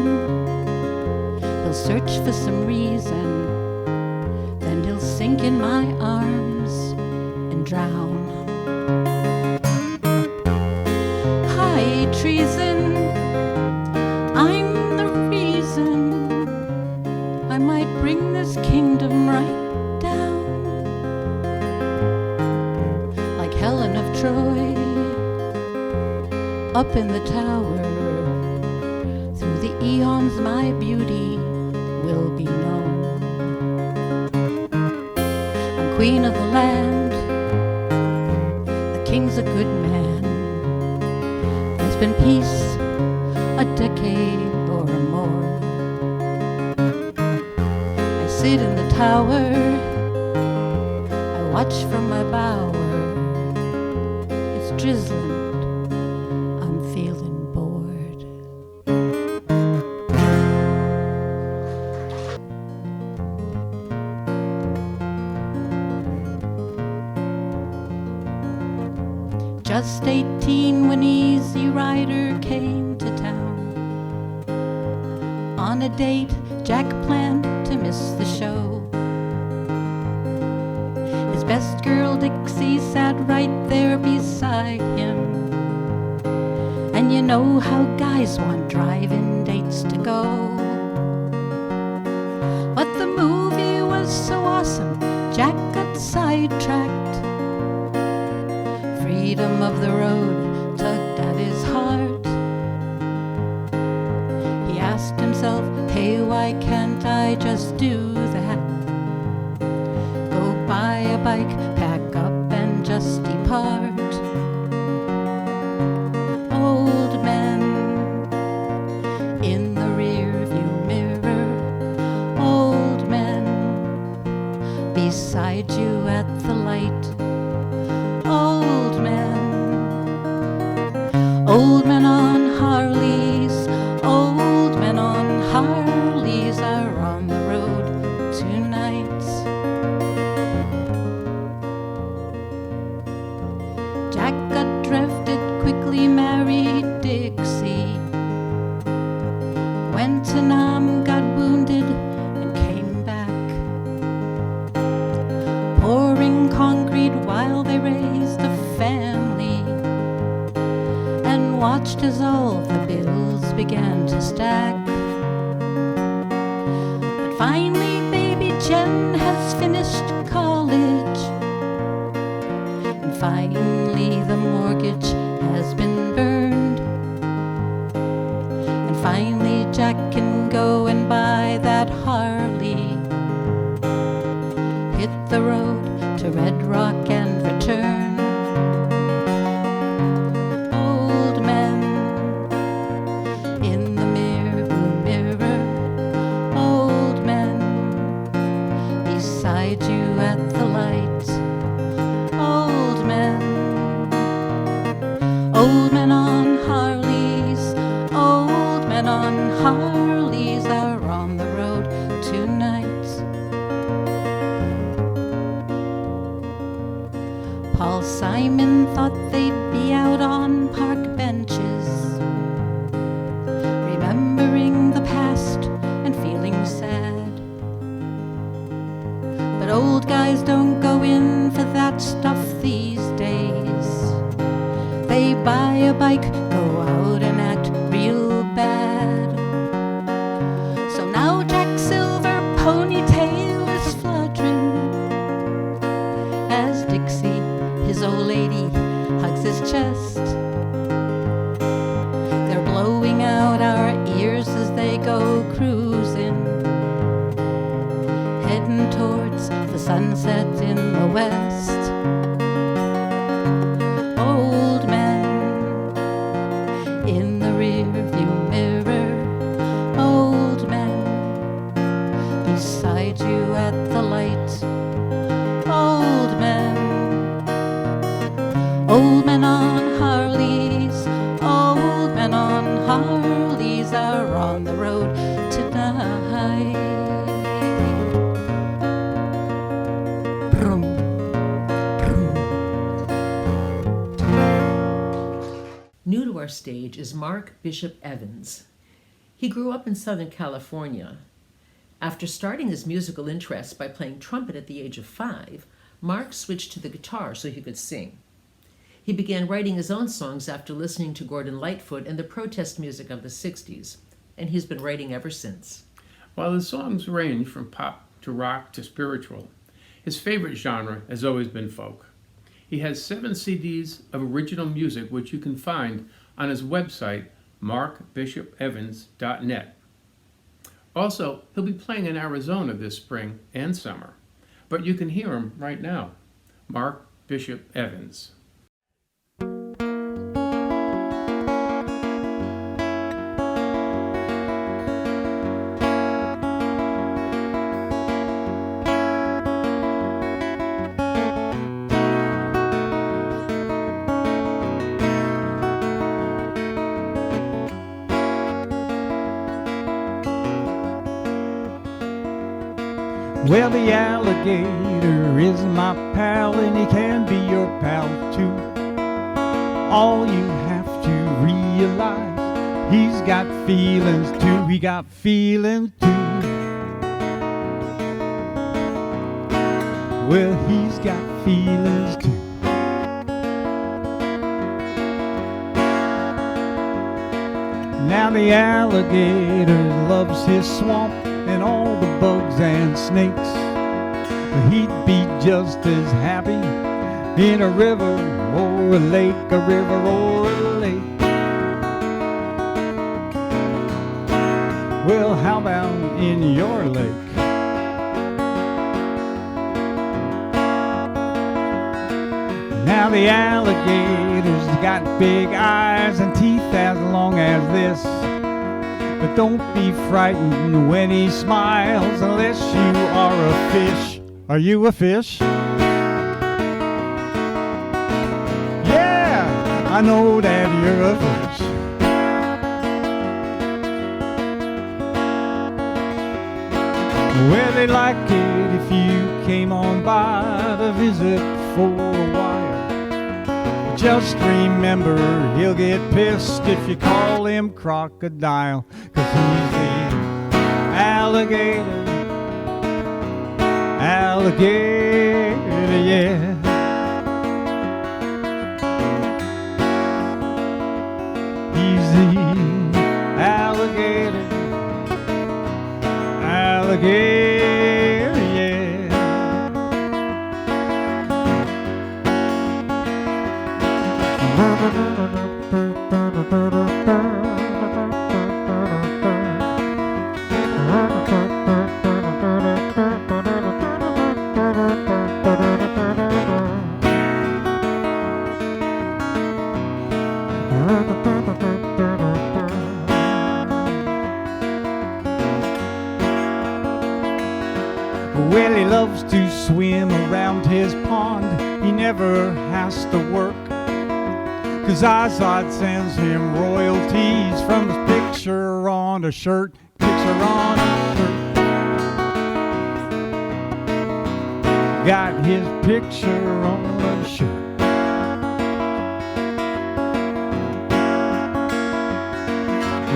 H: he'll search for some reason, then he'll sink in my arms and drown. High treason, I'm the reason I might bring this kingdom right down. Like Helen of Troy, up in the tower, through the eons my beauty will be known. I'm queen of the land, the king's a good man. There's been peace a decade or more. I sit in the tower, I watch from my bower. It's drizzling, I'm feeling bored. Just 18 when Easy Rider came to town. On a date, Jack planned to miss the show. His best girl, Dixie, sat right there beside him. And you know how guys want drive-in dates to go. But the movie was so awesome, Jack got sidetracked. Freedom of the road tugged at his heart. He asked himself, hey, why can't I just do that? Go buy a bike, pack up and just depart. Old man in the rearview mirror, old man beside you at the light. Old men on Harleys, old men on Harleys are on the road tonight. Jack got drafted, quickly married Dixie, went to Nam, got wounded and came back, pouring concrete while they raised a family, watched as all the bills began to stack. But finally baby Jen has finished college, and finally the mortgage has been burned, and finally Jack can go and buy that Harley, hit the road to Red Rock and return. Old men on Harleys, old men on Harleys are on the road tonight. came and thought they'd be out on park benches, remembering the past and feeling sad. But old guys don't go in for that stuff these days. They buy a bike, go out and act real bad. So now Jack Silver ponytail is fluttering as Dixie, his old lady, hugs his chest. They're blowing out our ears as they go cruising, heading towards the sunset in the west. Old man in the rearview mirror, old man beside you at the light, old men on Harleys, old men on Harleys are on the road tonight. Brum, brum.
C: New to our stage is Mark Bishop Evans. He grew up in Southern California. After starting his musical interests by playing trumpet at the age of 5, Mark switched to the guitar so he could sing. He began writing his own songs after listening to Gordon Lightfoot and the protest music of the 60s, and he's been writing ever since.
B: While his songs range from pop to rock to spiritual, his favorite genre has always been folk. He has 7 CDs of original music which you can find on his website, markbishopevans.net. Also, he'll be playing in Arizona this spring and summer, but you can hear him right now. Mark Bishop Evans.
D: Well, the alligator is my pal, and he can be your pal too. All you have to realize, he's got feelings too. He got feelings too. Well, he's got feelings too. Now the alligator loves his swamp and all the bugs and snakes, but he'd be just as happy in a river or a lake, a river or a lake. Well, how about in your lake? Now the alligator's got big eyes and teeth as long as this, but don't be frightened when he smiles unless you are a fish. Are you a fish? Yeah, I know that you're a fish. Well, they'd like it if you came on by to visit for a while. Just remember, he'll get pissed if you call him Crocodile, 'cause he's the alligator, alligator, yeah. He's the alligator, alligator, yeah. Well, he loves to swim around his pond. He never has to work, 'cause Izod sends him royalties from his picture on a shirt, picture on a shirt. Got his picture on a shirt.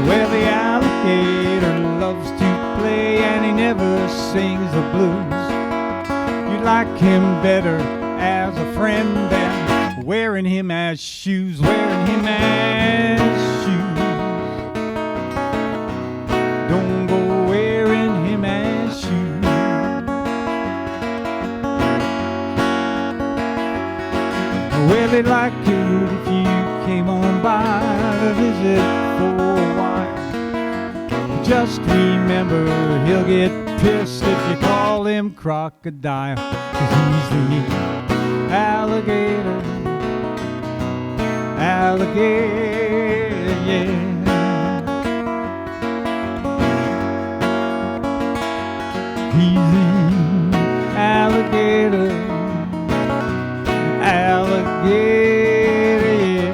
I: Well, the alligator loves to play and he never sings the blues. You'd like him better as a friend than wearing him as shoes, wearing him as shoes. Don't go wearing him as shoes. Well, they'd like it if you came on by to visit for a while. Just remember, he'll get pissed if you call him Crocodile, 'cause he's the alligator, alligator, yeah. He's the alligator, alligator, yeah.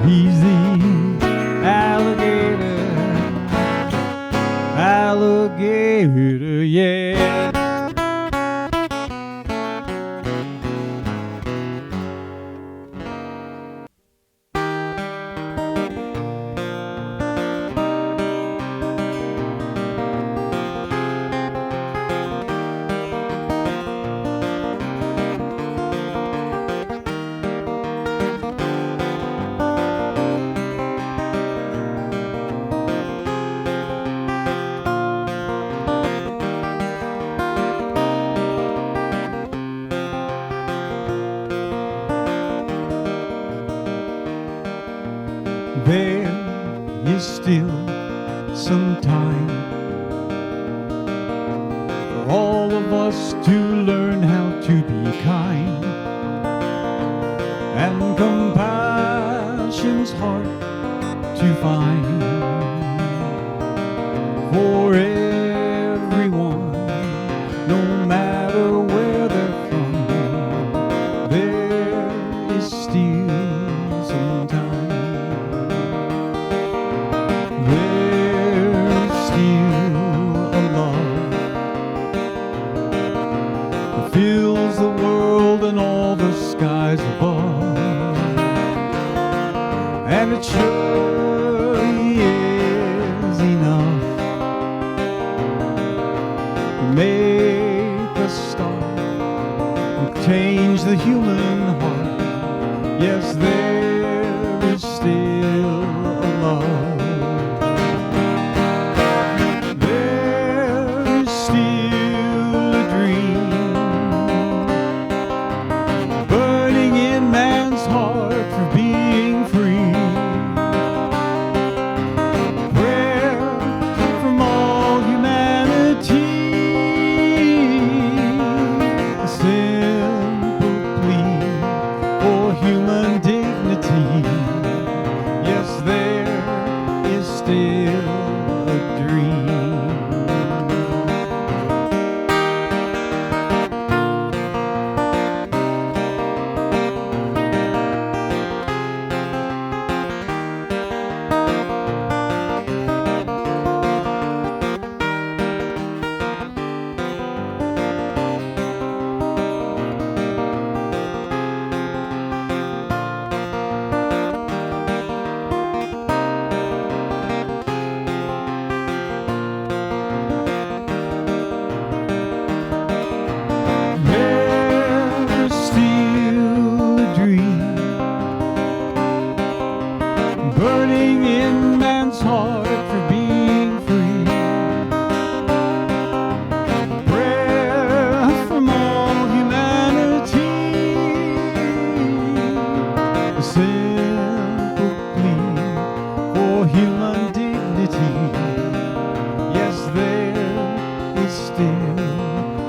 I: He's the alligator, alligator, yeah. There is still some time for all of us to learn how to be kind, and compassion's hard to find for everyone, no matter where they're from. There is still some time. There's still a love that fills the world and all the skies above, and it surely is enough to make us start and change the human heart. Yes, there is still a love. Burning in man's heart for being free. Prayer from all humanity. A simple plea for human dignity. Yes, there is still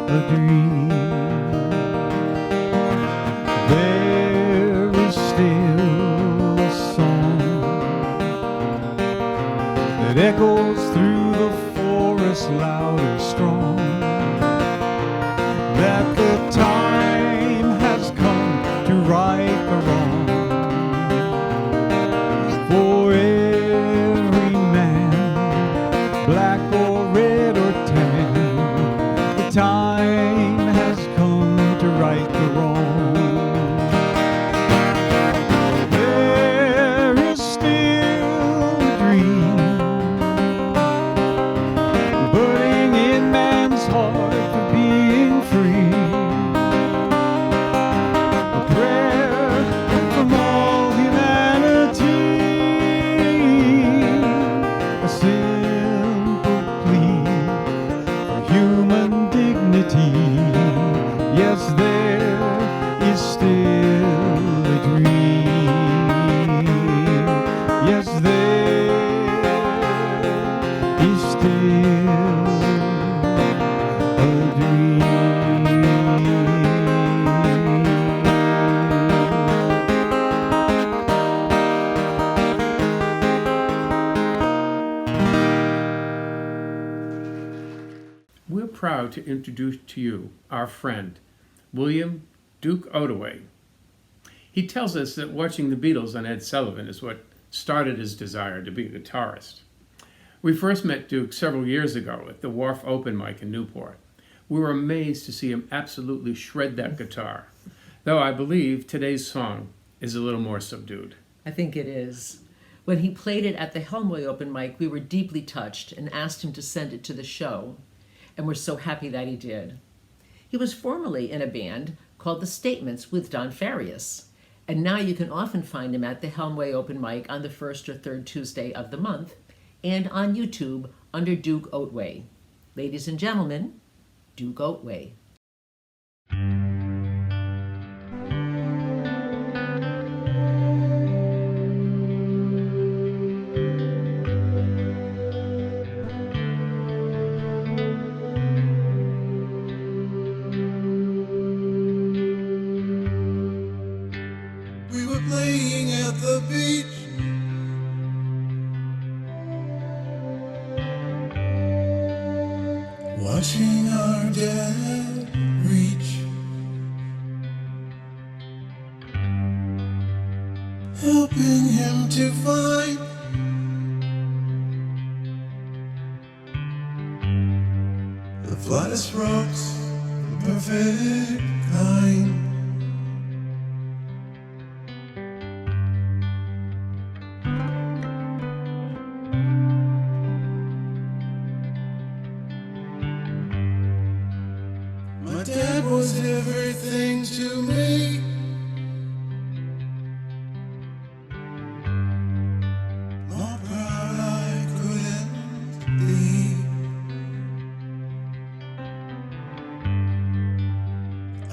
I: a dream. There is still a song that echoes through the forest loud and strong, that the time has come to right the wrong. For every man, black or red or tan, the time has come to right the wrong. simple plea for human dignity. Yes, there is still a dream. Yes, there is still a dream.
B: We're proud to introduce to you our friend, William Duke Ottaway. He tells us that watching the Beatles on Ed Sullivan is what started his desire to be a guitarist. We first met Duke several years ago at the Wharf Open Mic in Newport. We were amazed to see him absolutely shred that guitar, though I believe today's song is a little more subdued.
C: I think it is. When he played it at the Helmway Open Mic, we were deeply touched and asked him to send it to the show, and we're so happy that he did. He was formerly in a band called The Statements with Don Farias, and now you can often find him at the Helmway Open Mic on the first or third Tuesday of the month, and on YouTube under Duke Ottaway. Ladies and gentlemen, Duke Ottaway.
J: We were playing at the beach. Watching our dad reach. Helping him to find the flattest rocks, the perfect kind. My dad was everything to me. More proud I couldn't be.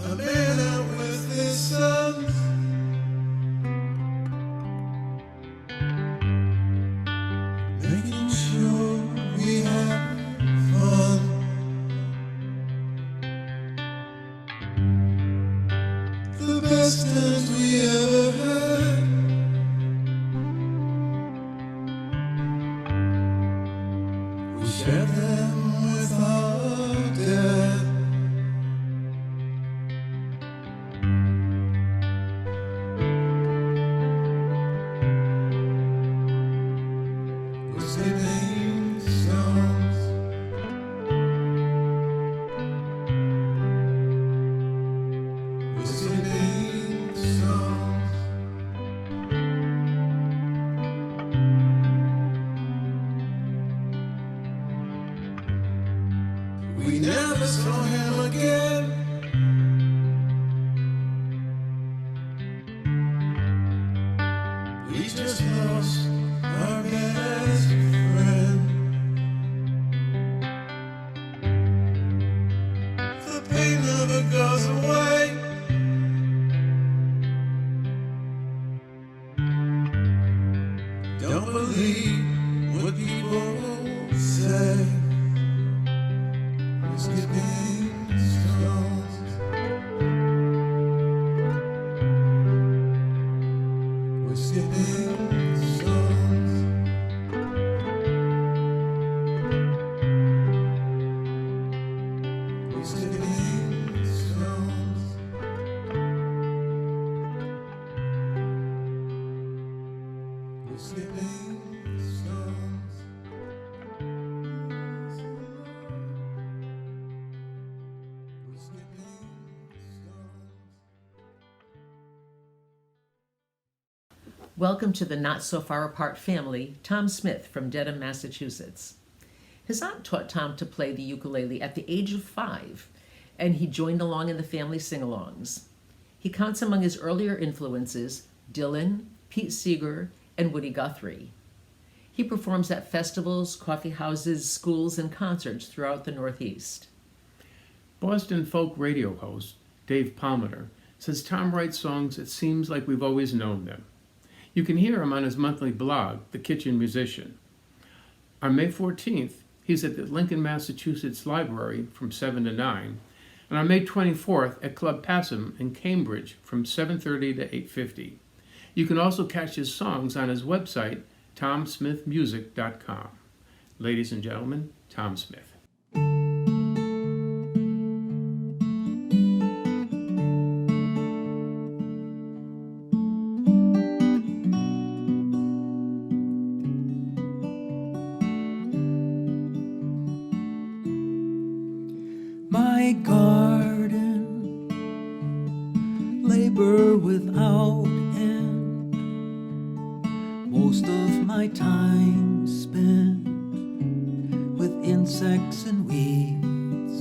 J: A man out with his sons, making sure we have fun. The best times we ever had. We shared them with our dad. We're skipping songs. We're skipping songs. We never saw him again. We just lost our best friend. The pain never goes away. Don't believe what people say. We're skipping stones. We're skipping stones. We're skipping stones. We're skipping stones. We're skipping stones.
C: Welcome to the Not So Far Apart family, Tom Smith from Dedham, Massachusetts. His aunt taught Tom to play the ukulele at the age of 5, and he joined along in the family sing-alongs. He counts among his earlier influences Dylan, Pete Seeger, and Woody Guthrie. He performs at festivals, coffee houses, schools, and concerts throughout the Northeast.
B: Boston folk radio host Dave Palmer says Tom writes songs it seems like we've always known them. You can hear him on his monthly blog, The Kitchen Musician. On May 14th, he's at the Lincoln, Massachusetts Library from 7 to 9, and on May 24th at Club Passam in Cambridge from 7:30 to 8:50. You can also catch his songs on his website, tomsmithmusic.com. Ladies and gentlemen, Tom Smith.
E: My garden, labor without end, most of my time spent with insects and weeds.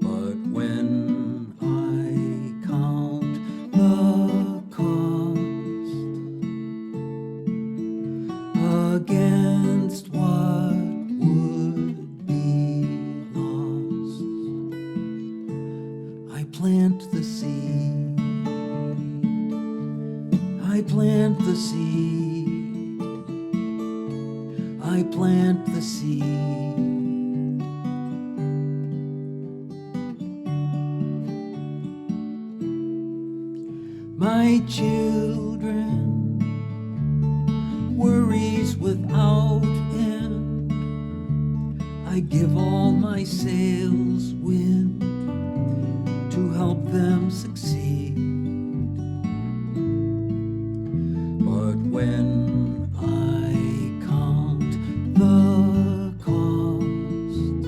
E: But when I count the cost against what would be lost, I plant the seed. I plant the seed. I plant the seed. My children, worries without end. I give all my sails wind to help them succeed. But when I count the cost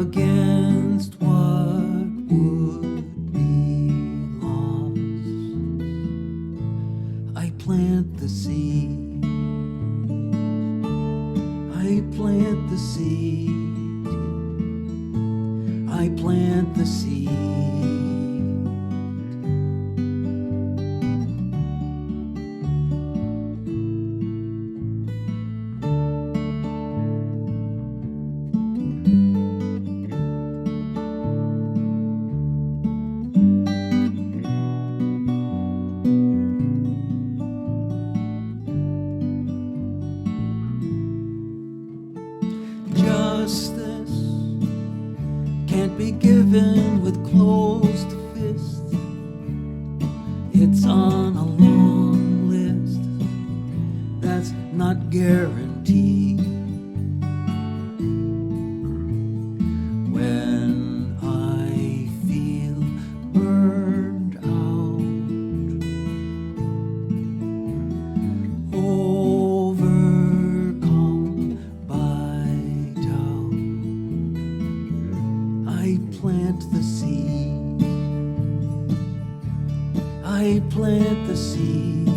E: against what would be lost, I plant the seed. I plant the seed. I plant the seed. Justice can't be given with closed fists. It's on a long list that's not guaranteed. When I feel burned out, overcome by doubt, I plant the seed. I plant the seed.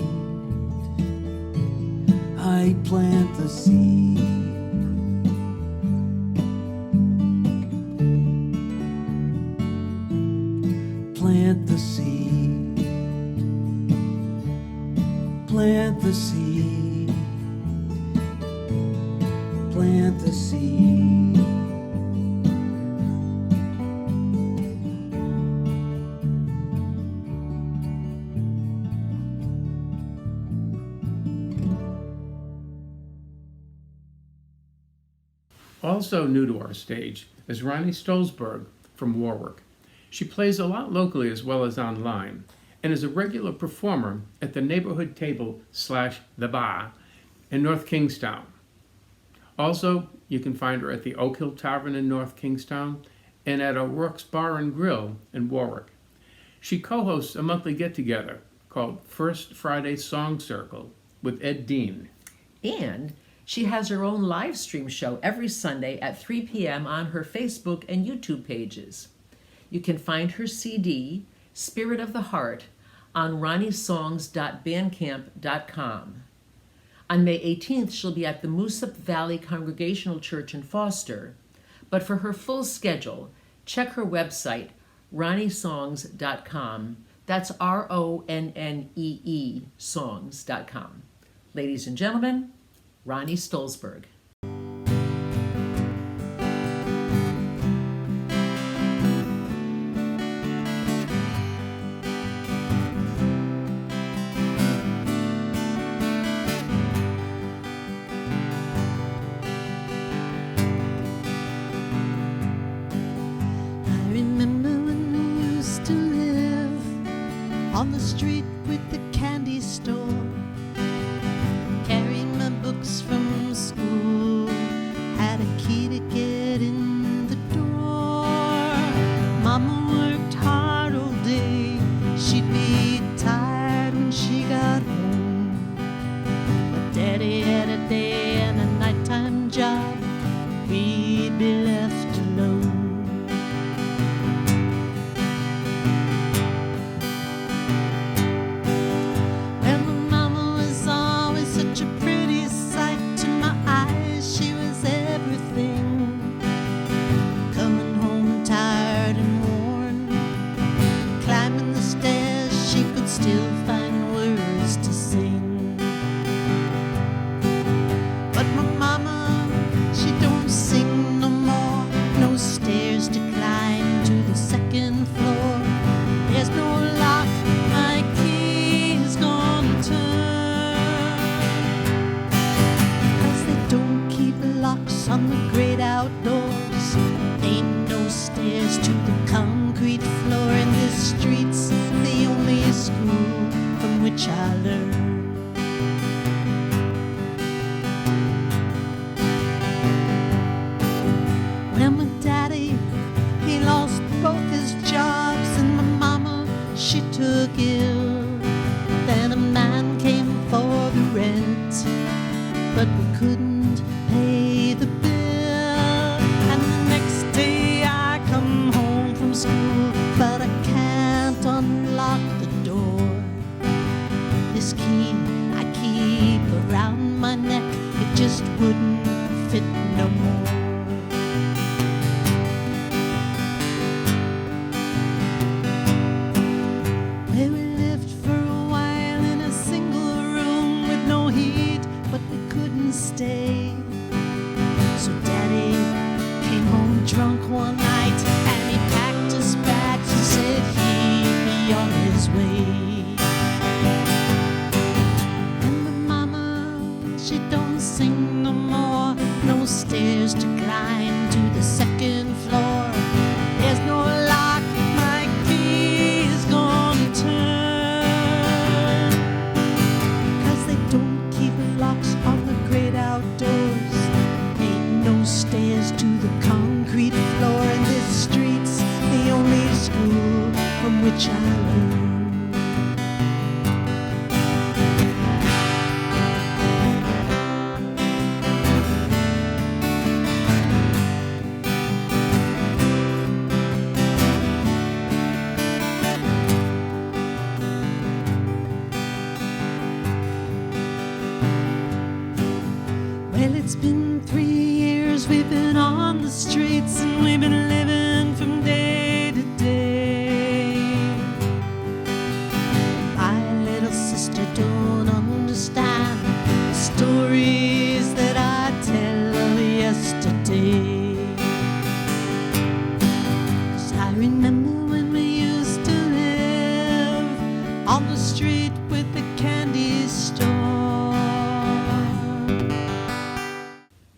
E: I plant the seed. Plant the seed. Plant the seed. Plant the seed.
B: Also new to our stage is Ronnie Stolzberg from Warwick. She plays a lot locally as well as online, and is a regular performer at the Neighborhood Table / The Bar in North Kingstown. Also, you can find her at the Oak Hill Tavern in North Kingstown and at O'Rourke's Bar and Grill in Warwick. She co-hosts a monthly get-together called First Friday Song Circle with Ed Dean.
C: And she has her own live stream show every Sunday at 3 p.m. on her Facebook and YouTube pages. You can find her CD, Spirit of the Heart, on ronniesongs.bandcamp.com. On May 18th, she'll be at the Moosup Valley Congregational Church in Foster. But for her full schedule, check her website, ronniesongs.com, That's RONNEE songs.com. Ladies and gentlemen, Ronnie Stolzberg.
K: On the street with the candy store, carried my books from school, had a key to get in the door. Mama worked hard all day, she'd be tired when she got home. But Daddy had a day and a nighttime job, we'd be left alone. Still find words to sing. But my mama, she don't sing no more. No stairs to climb to the second floor. There's no lock, my key is gonna turn. 'Cause they don't keep locks on the great outdoors. Ain't no stairs to the concrete floor in the streets. The only school from which I learned. Well, my daddy, he lost both his jobs, and my mama, she took ill. Then a man came for the rent, but we couldn't pay the bill. And the next day I come home from school, but I can't unlock the door. This key I keep around my neck, it just wouldn't fit no more. Well, we lived for a while in a single room with no heat, but we couldn't stay. So Daddy came home drunk one night, and he packed his bags and said he'd be on his way. And my mama, she don't sing no more. No stairs to climb to the second floor. There's no lock, my key is gonna turn. 'Cause they don't keep locks on the great outdoors. Ain't no stairs to the concrete floor in the streets. The only school from which I learned. Well, it's been 3 years we've been on the streets, and we've been living from day to day. My little sister don't understand the stories that I tell yesterday. 'Cause I remember when we used to live on the street with the candy store.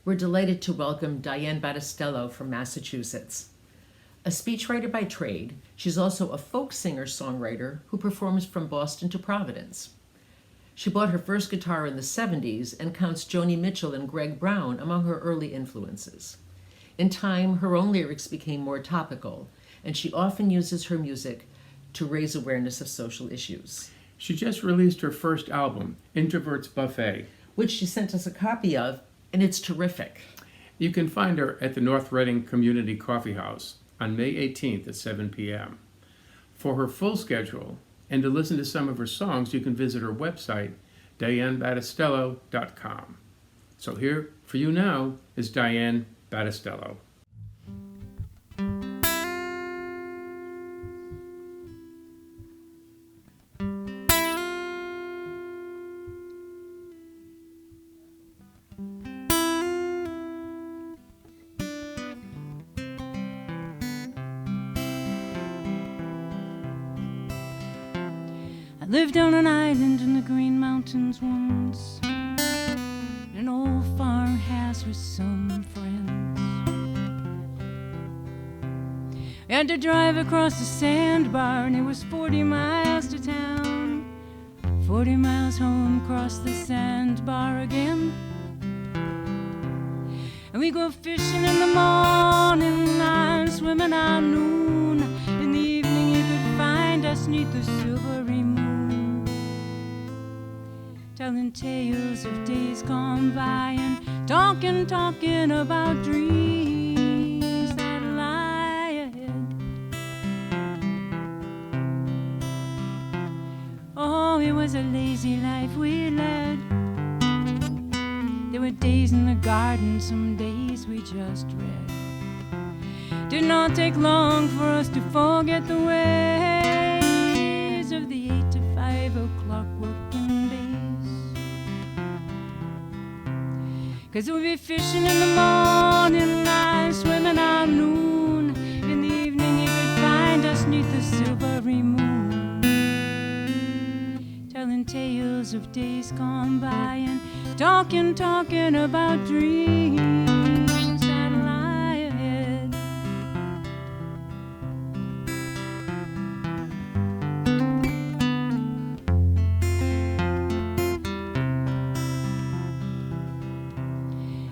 C: We're delighted to welcome Diane Battistello from Massachusetts. A speechwriter by trade, she's also a folk singer-songwriter who performs from Boston to Providence. She bought her first guitar in the 70s and counts Joni Mitchell and Greg Brown among her early influences. In time, her own lyrics became more topical, and she often uses her music to raise awareness of social issues.
B: She just released her first album, Introvert's Buffet,
C: which she sent us a copy of, and it's terrific.
B: You can find her at the North Reading Community Coffee House on May 18th at 7 p.m. For her full schedule and to listen to some of her songs, you can visit her website, DianeBattistello.com. So here for you now is Diane Battistello.
L: I lived on an island in the Green Mountains once, in an old farmhouse with some friends. We had to drive across the sandbar, and it was 40 miles to town. 40 miles home, across the sandbar again. And we go fishing in the morning and swimming at noon. In the evening you could find us 'neath the silvery moon, telling tales of days gone by and talking about dreams that lie ahead. Oh, it was a lazy life we led. There were days in the garden, some days we just read. Did not take long for us to forget the ways of the 8 to 5 o'clock working days. 'Cause we'd be fishing in the morning and swimming at noon. In the evening you could find us 'neath the silvery moon, telling tales of days gone by and talking about dreams that lie ahead.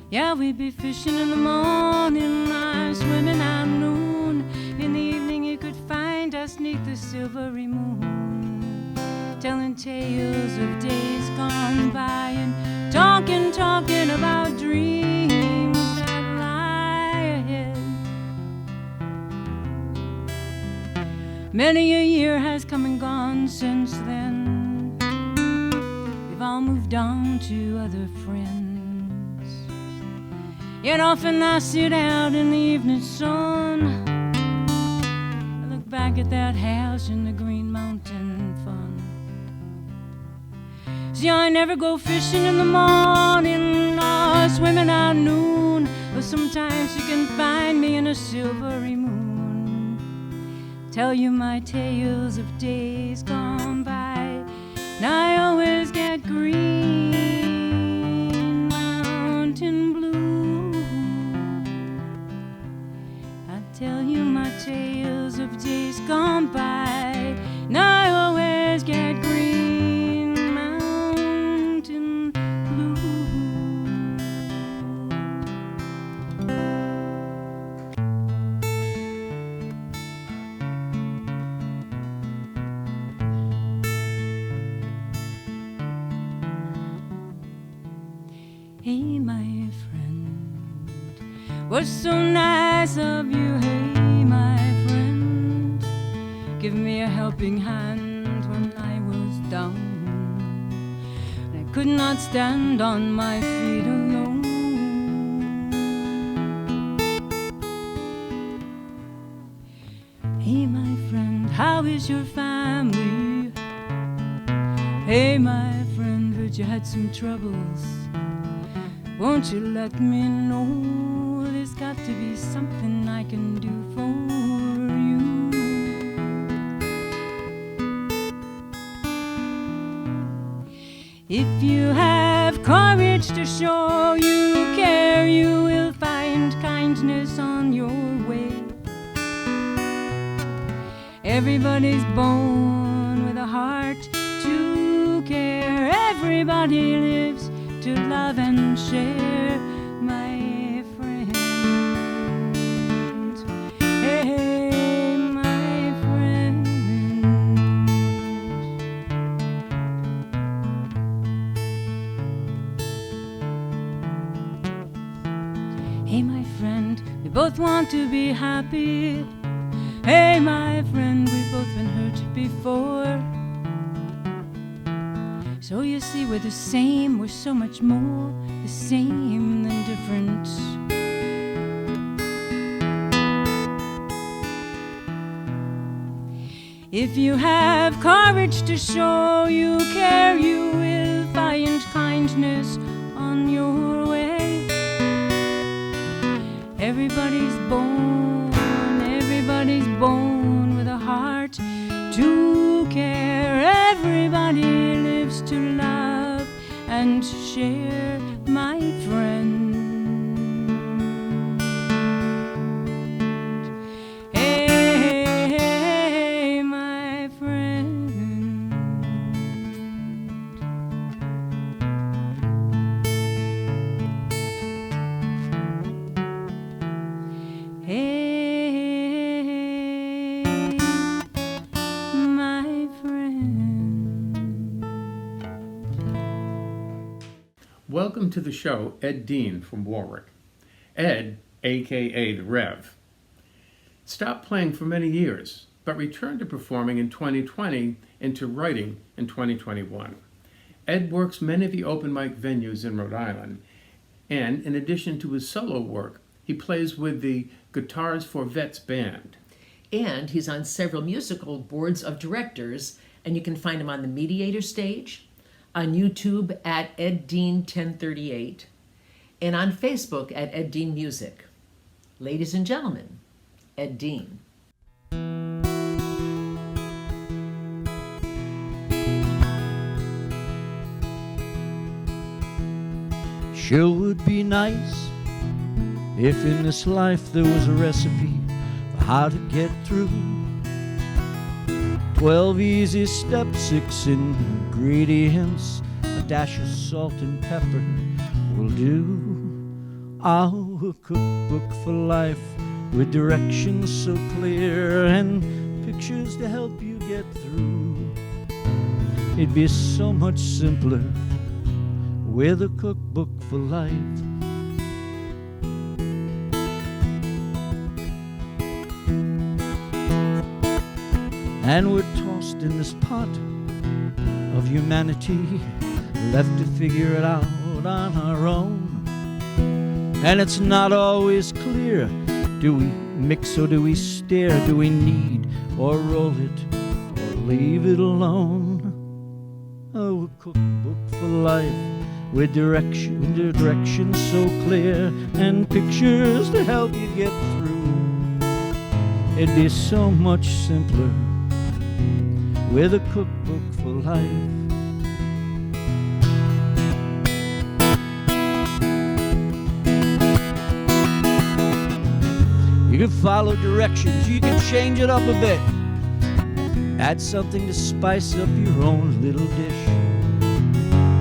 L: Yeah, we'd be fishing in the morning and swimming at noon. In the evening you could find us 'neath the silvery moon, telling tales of days gone by and talking about dreams that lie ahead. Many a year has come and gone since then. We've all moved on to other friends. Yet often I sit out in the evening sun, I look back at that house in the Green Mountain Fun. See, I never go fishing in the morning or swimming at noon, but sometimes you can find me in a silvery moon, tell you my tales of days gone by. And I always get green mountain blue. I tell you my tales of days gone by, and I always get green mountain blue. Hey, my friend, what's so nice of you? Hey, my friend, give me a helping hand when I was down. I could not stand on my feet alone. Hey, my friend, how is your family? Hey, my friend, heard you had some troubles. Won't you let me know? There's got to be something I can do for you. If you have courage to show you care, you will find kindness on your way. Everybody's born with a heart to care. Everybody lives to love and share, my friend. Hey, my friend. Hey, my friend, we both want to be happy. Hey, my friend, we've both been hurt before. So you see, we're the same, we're so much more the same than different. If you have courage to show you care, you will find kindness on your way. Everybody's born with a heart to care. Everybody used to love and share, my friend. Hey, my friend. Hey, my friend.
B: Welcome to the show, Ed Dean from Warwick. Ed, aka the Rev, stopped playing for many years, but returned to performing in 2020 and to writing in 2021. Ed works many of the open mic venues in Rhode Island, and in addition to his solo work, he plays with the Guitars for Vets band.
C: And he's on several musical boards of directors, and you can find him on the Mediator stage, on YouTube at Ed Dean 1038, and on Facebook at Ed Dean Music. Ladies and gentlemen, Ed Dean.
I: Sure would be nice if in this life there was a recipe for how to get through. 12 easy steps, 6 ingredients, a dash of salt and pepper will do. Our cookbook for life with directions so clear and pictures to help you get through. It'd be so much simpler with a cookbook for life. And we're tossed in this pot of humanity, left to figure it out on our own. And it's not always clear, do we mix or do we stir, do we knead or roll it or leave it alone? Oh, a cookbook for life with directions so clear and pictures to help you get through. It'd be so much simpler with a cookbook for life. You can follow directions, you can change it up a bit, add something to spice up your own little dish.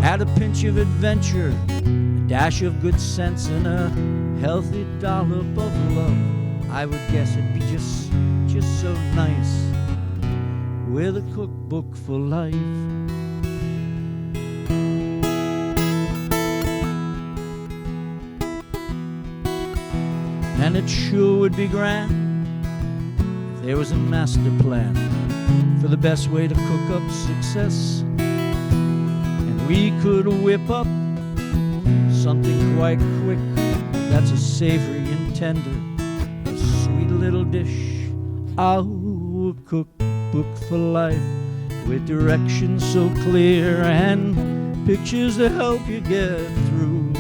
I: Add a pinch of adventure, a dash of good sense, and a healthy dollop of love. I would guess it'd be just so nice with a cookbook for life. And it sure would be grand if there was a master plan for the best way to cook up success. And we could whip up something quite quick that's a savory and tender, a sweet little dish. Our cookbook for life with directions so clear and pictures to help you get through.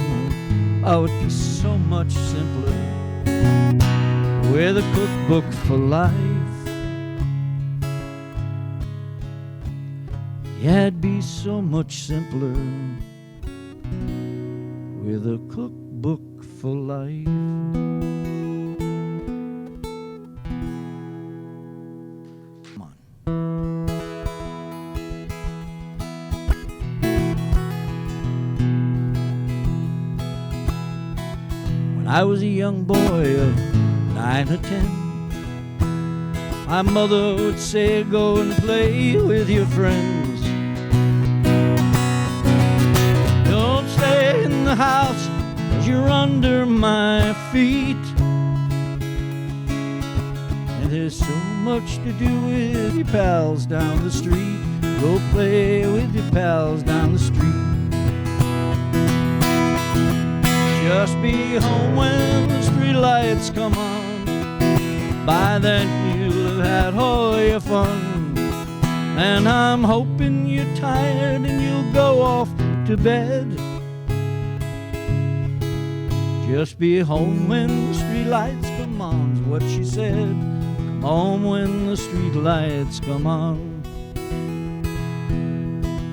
I: Oh, it'd be so much simpler with a cookbook for life. Yeah, it'd be so much simpler with a cookbook for life. Come on. When I was a young boy of 9 or 10, my mother would say, go and play with your friends. Don't stay in the house, 'cause you're under my feet. And there's so much to do with your pals down the street. Go play with your pals down the street. Just be home when the street lights come on. By then you'll have had all your fun. And I'm hoping you're tired and you'll go off to bed. Just be home when the street lights come on, is what she said. Come home when the street lights come on.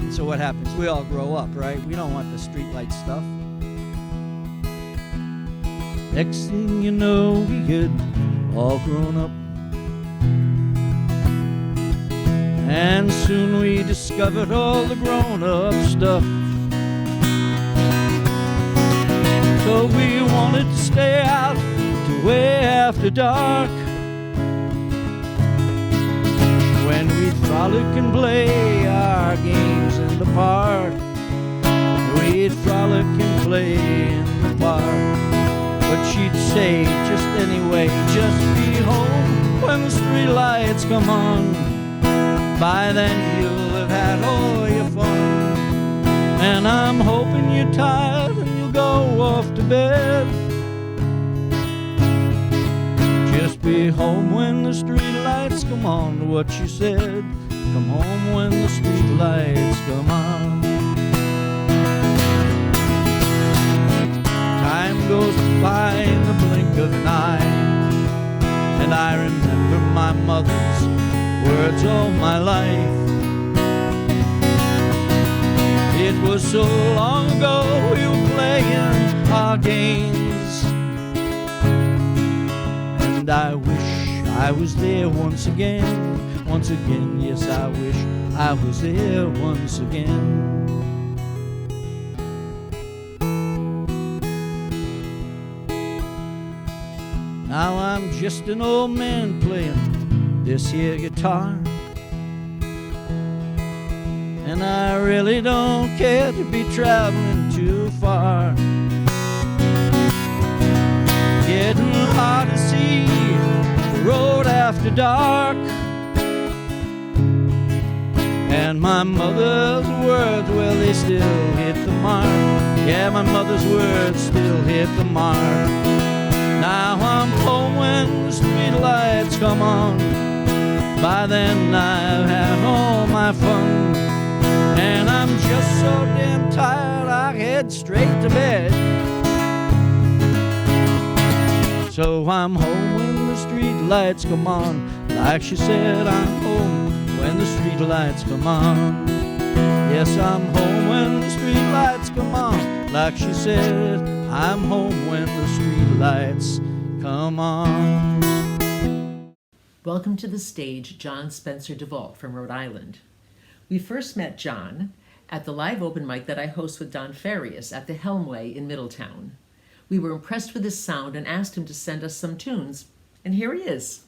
I: It's So what happens? We all grow up, right? We don't want the streetlight stuff. Next thing you know, we get all grown up. And soon we discovered all the grown-up stuff. So we wanted to stay out till way after dark, when we'd frolic and play our games in the park. We'd frolic and play in the park. But she'd say, just anyway, just be home when the street lights come on. By then you'll have had all your fun. And I'm hoping you're tired and you'll go off to bed. Just be home when the street lights come on, what she said. Come home when the street lights come on. Time goes by in the blink of an eye, and I remember my mother's words all my life. It was so long ago we were playing our games, and I wish I was there once again. Once again, yes, I wish I was there once again. Now I'm just an old man playing this here guitar, and I really don't care to be traveling too far. Getting hard to see the road after dark, and my mother's words, well, they still hit the mark. Yeah, my mother's words still hit the mark. Now I'm home when the street lights come on. By then I've had all my fun, and I'm just so damn tired I head straight to bed. So I'm home when the street lights come on. Like she said, I'm home when the street lights come on. Yes, I'm home when the street lights come on. Like she said, I'm home when the street lights come on.
C: Welcome to the stage, John Spencer DeVault from Rhode Island. We first met John at the live open mic that I host with Don Farias at the Helmway in Middletown. We were impressed with his sound and asked him to send us some tunes, and here he is.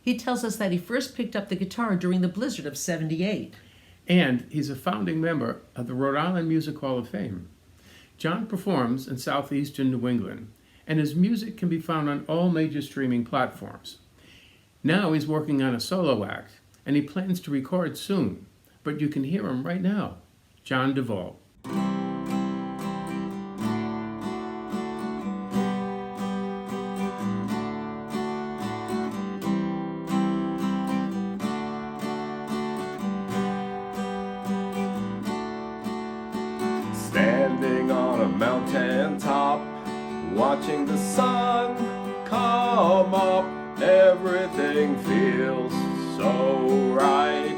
C: He tells us that he first picked up the guitar during the blizzard of '78.
B: And he's a founding member of the Rhode Island Music Hall of Fame. John performs in southeastern New England, and his music can be found on all major streaming platforms. Now he's working on a solo act, and he plans to record soon, but you can hear him right now. John DeVault.
F: Standing on a mountain top, watching the sun come up, everything feels so right.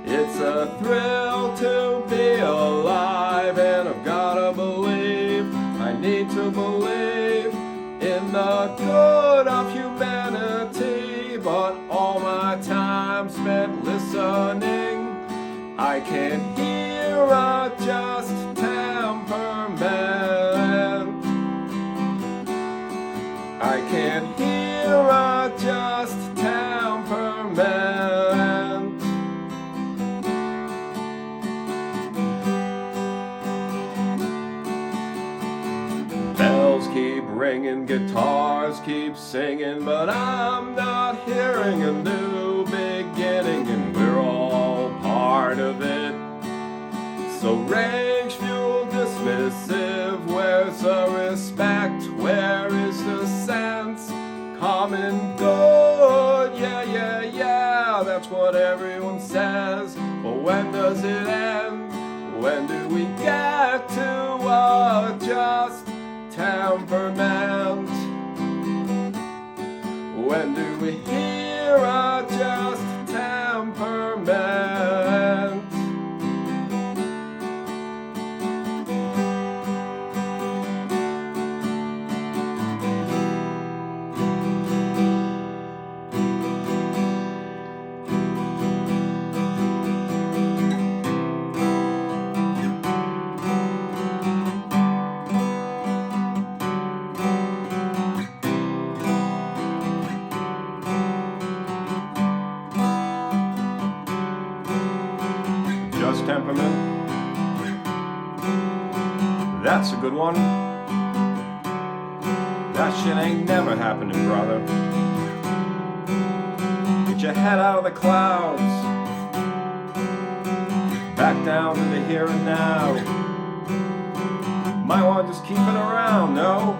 F: It's a thrill to be alive, and I've gotta believe, I need to believe in the good of humanity. But all my time spent listening, I can't hear a just temperament. I can't hear a just temperament. Bells keep ringing, guitars keep singing, but I'm not hearing a new beginning, and we're all part of it. So rage fuel dismissive, where's the respect, where is the sense? Common good, yeah, yeah, yeah, that's what everyone says. But when does it end? When do we get to a just temperament? When do we hear a just temperament?
M: That's a good one. That shit ain't never happening, brother. Get your head out of the clouds, back down to the here and now. Might want to just keep it around, no?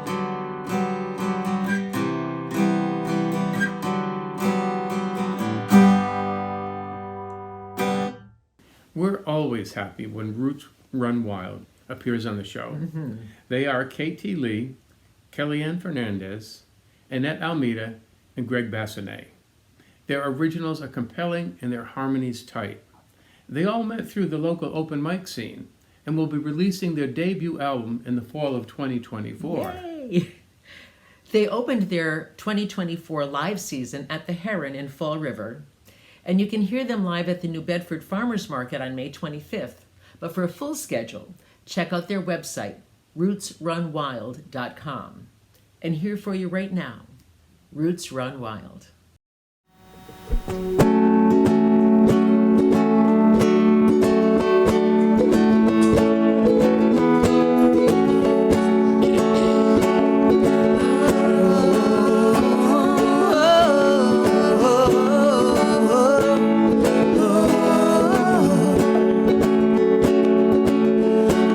B: We're always happy when Roots Run Wild appears on the show. They are KT Lee, Kellyanne Fernandez, Annette Almeida, and Greg Bassinet. Their originals are compelling and their harmonies tight. They all met through the local open mic scene and will be releasing their debut album in the fall of 2024.
C: Yay! They opened their 2024 live season at the Heron in Fall River, and you can hear them live at the New Bedford Farmers Market on May 25th. But for a full schedule, check out their website, rootsrunwild.com. And here for you right now, Roots Run Wild.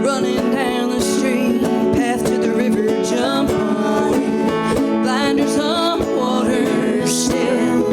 N: Running down the street, path to the river, jump on, blinders on, water step.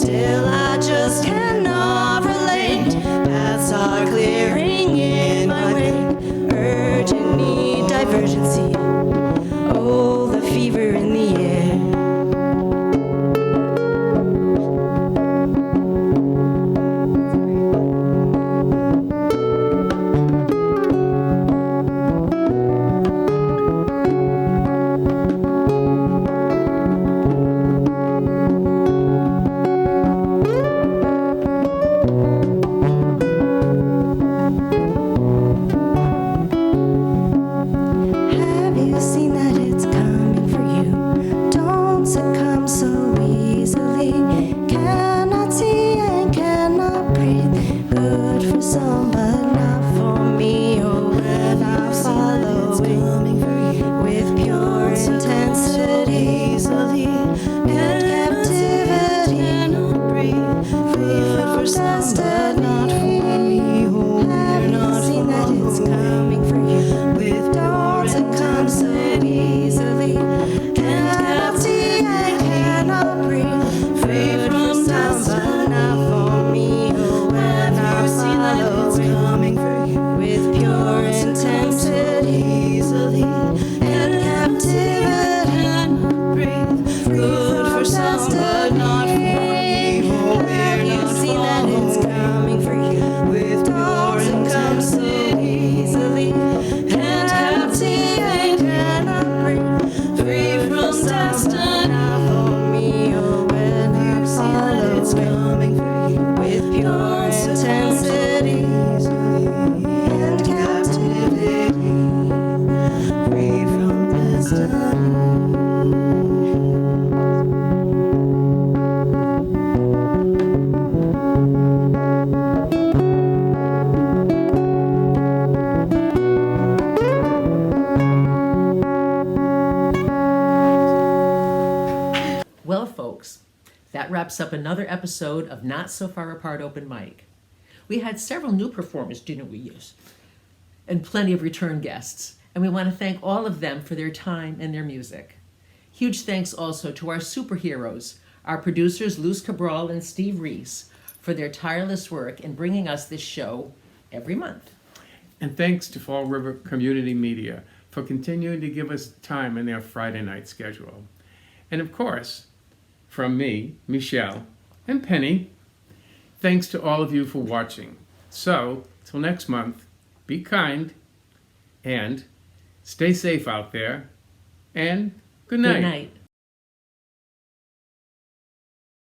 N: Still, I just cannot relate. Paths are clearing in my way. Urgent need divergency. Oh, the fever in the air. Have you seen that it's coming for you? Don't succumb so easily. Cannot see and cannot breathe. Good for some, but not for me. Oh, when I follow it with pure intensity and captivity. Good for some, but not for me. Oh, have you seen that it's coming for you? With don't succumb so easily. Cannot see and cannot breathe. Free from some, but not for me. Oh, when I follow coming for you with pure intensity and captivity. Good for some, but not for me. Oh, have you seen that it's coming for you with pure intensity and captivity? Free from destiny for me. Oh, when I follow it's coming for you with pure intensity and captivity. Free from destiny.
C: Well, folks, that wraps up another episode of Not So Far Apart Open Mic. We had several new performers, didn't we, and plenty of return guests, and we want to thank all of them for their time and their music. Huge thanks also to our superheroes, our producers Luz Cabral and Steve Reese, for their tireless work in bringing us this show every month.
B: And thanks to Fall River Community Media for continuing to give us time in their Friday night schedule. And of course, from me, Michelle, and Penny, thanks to all of you for watching. So, till next month, be kind and stay safe out there, and good night.
C: Good night.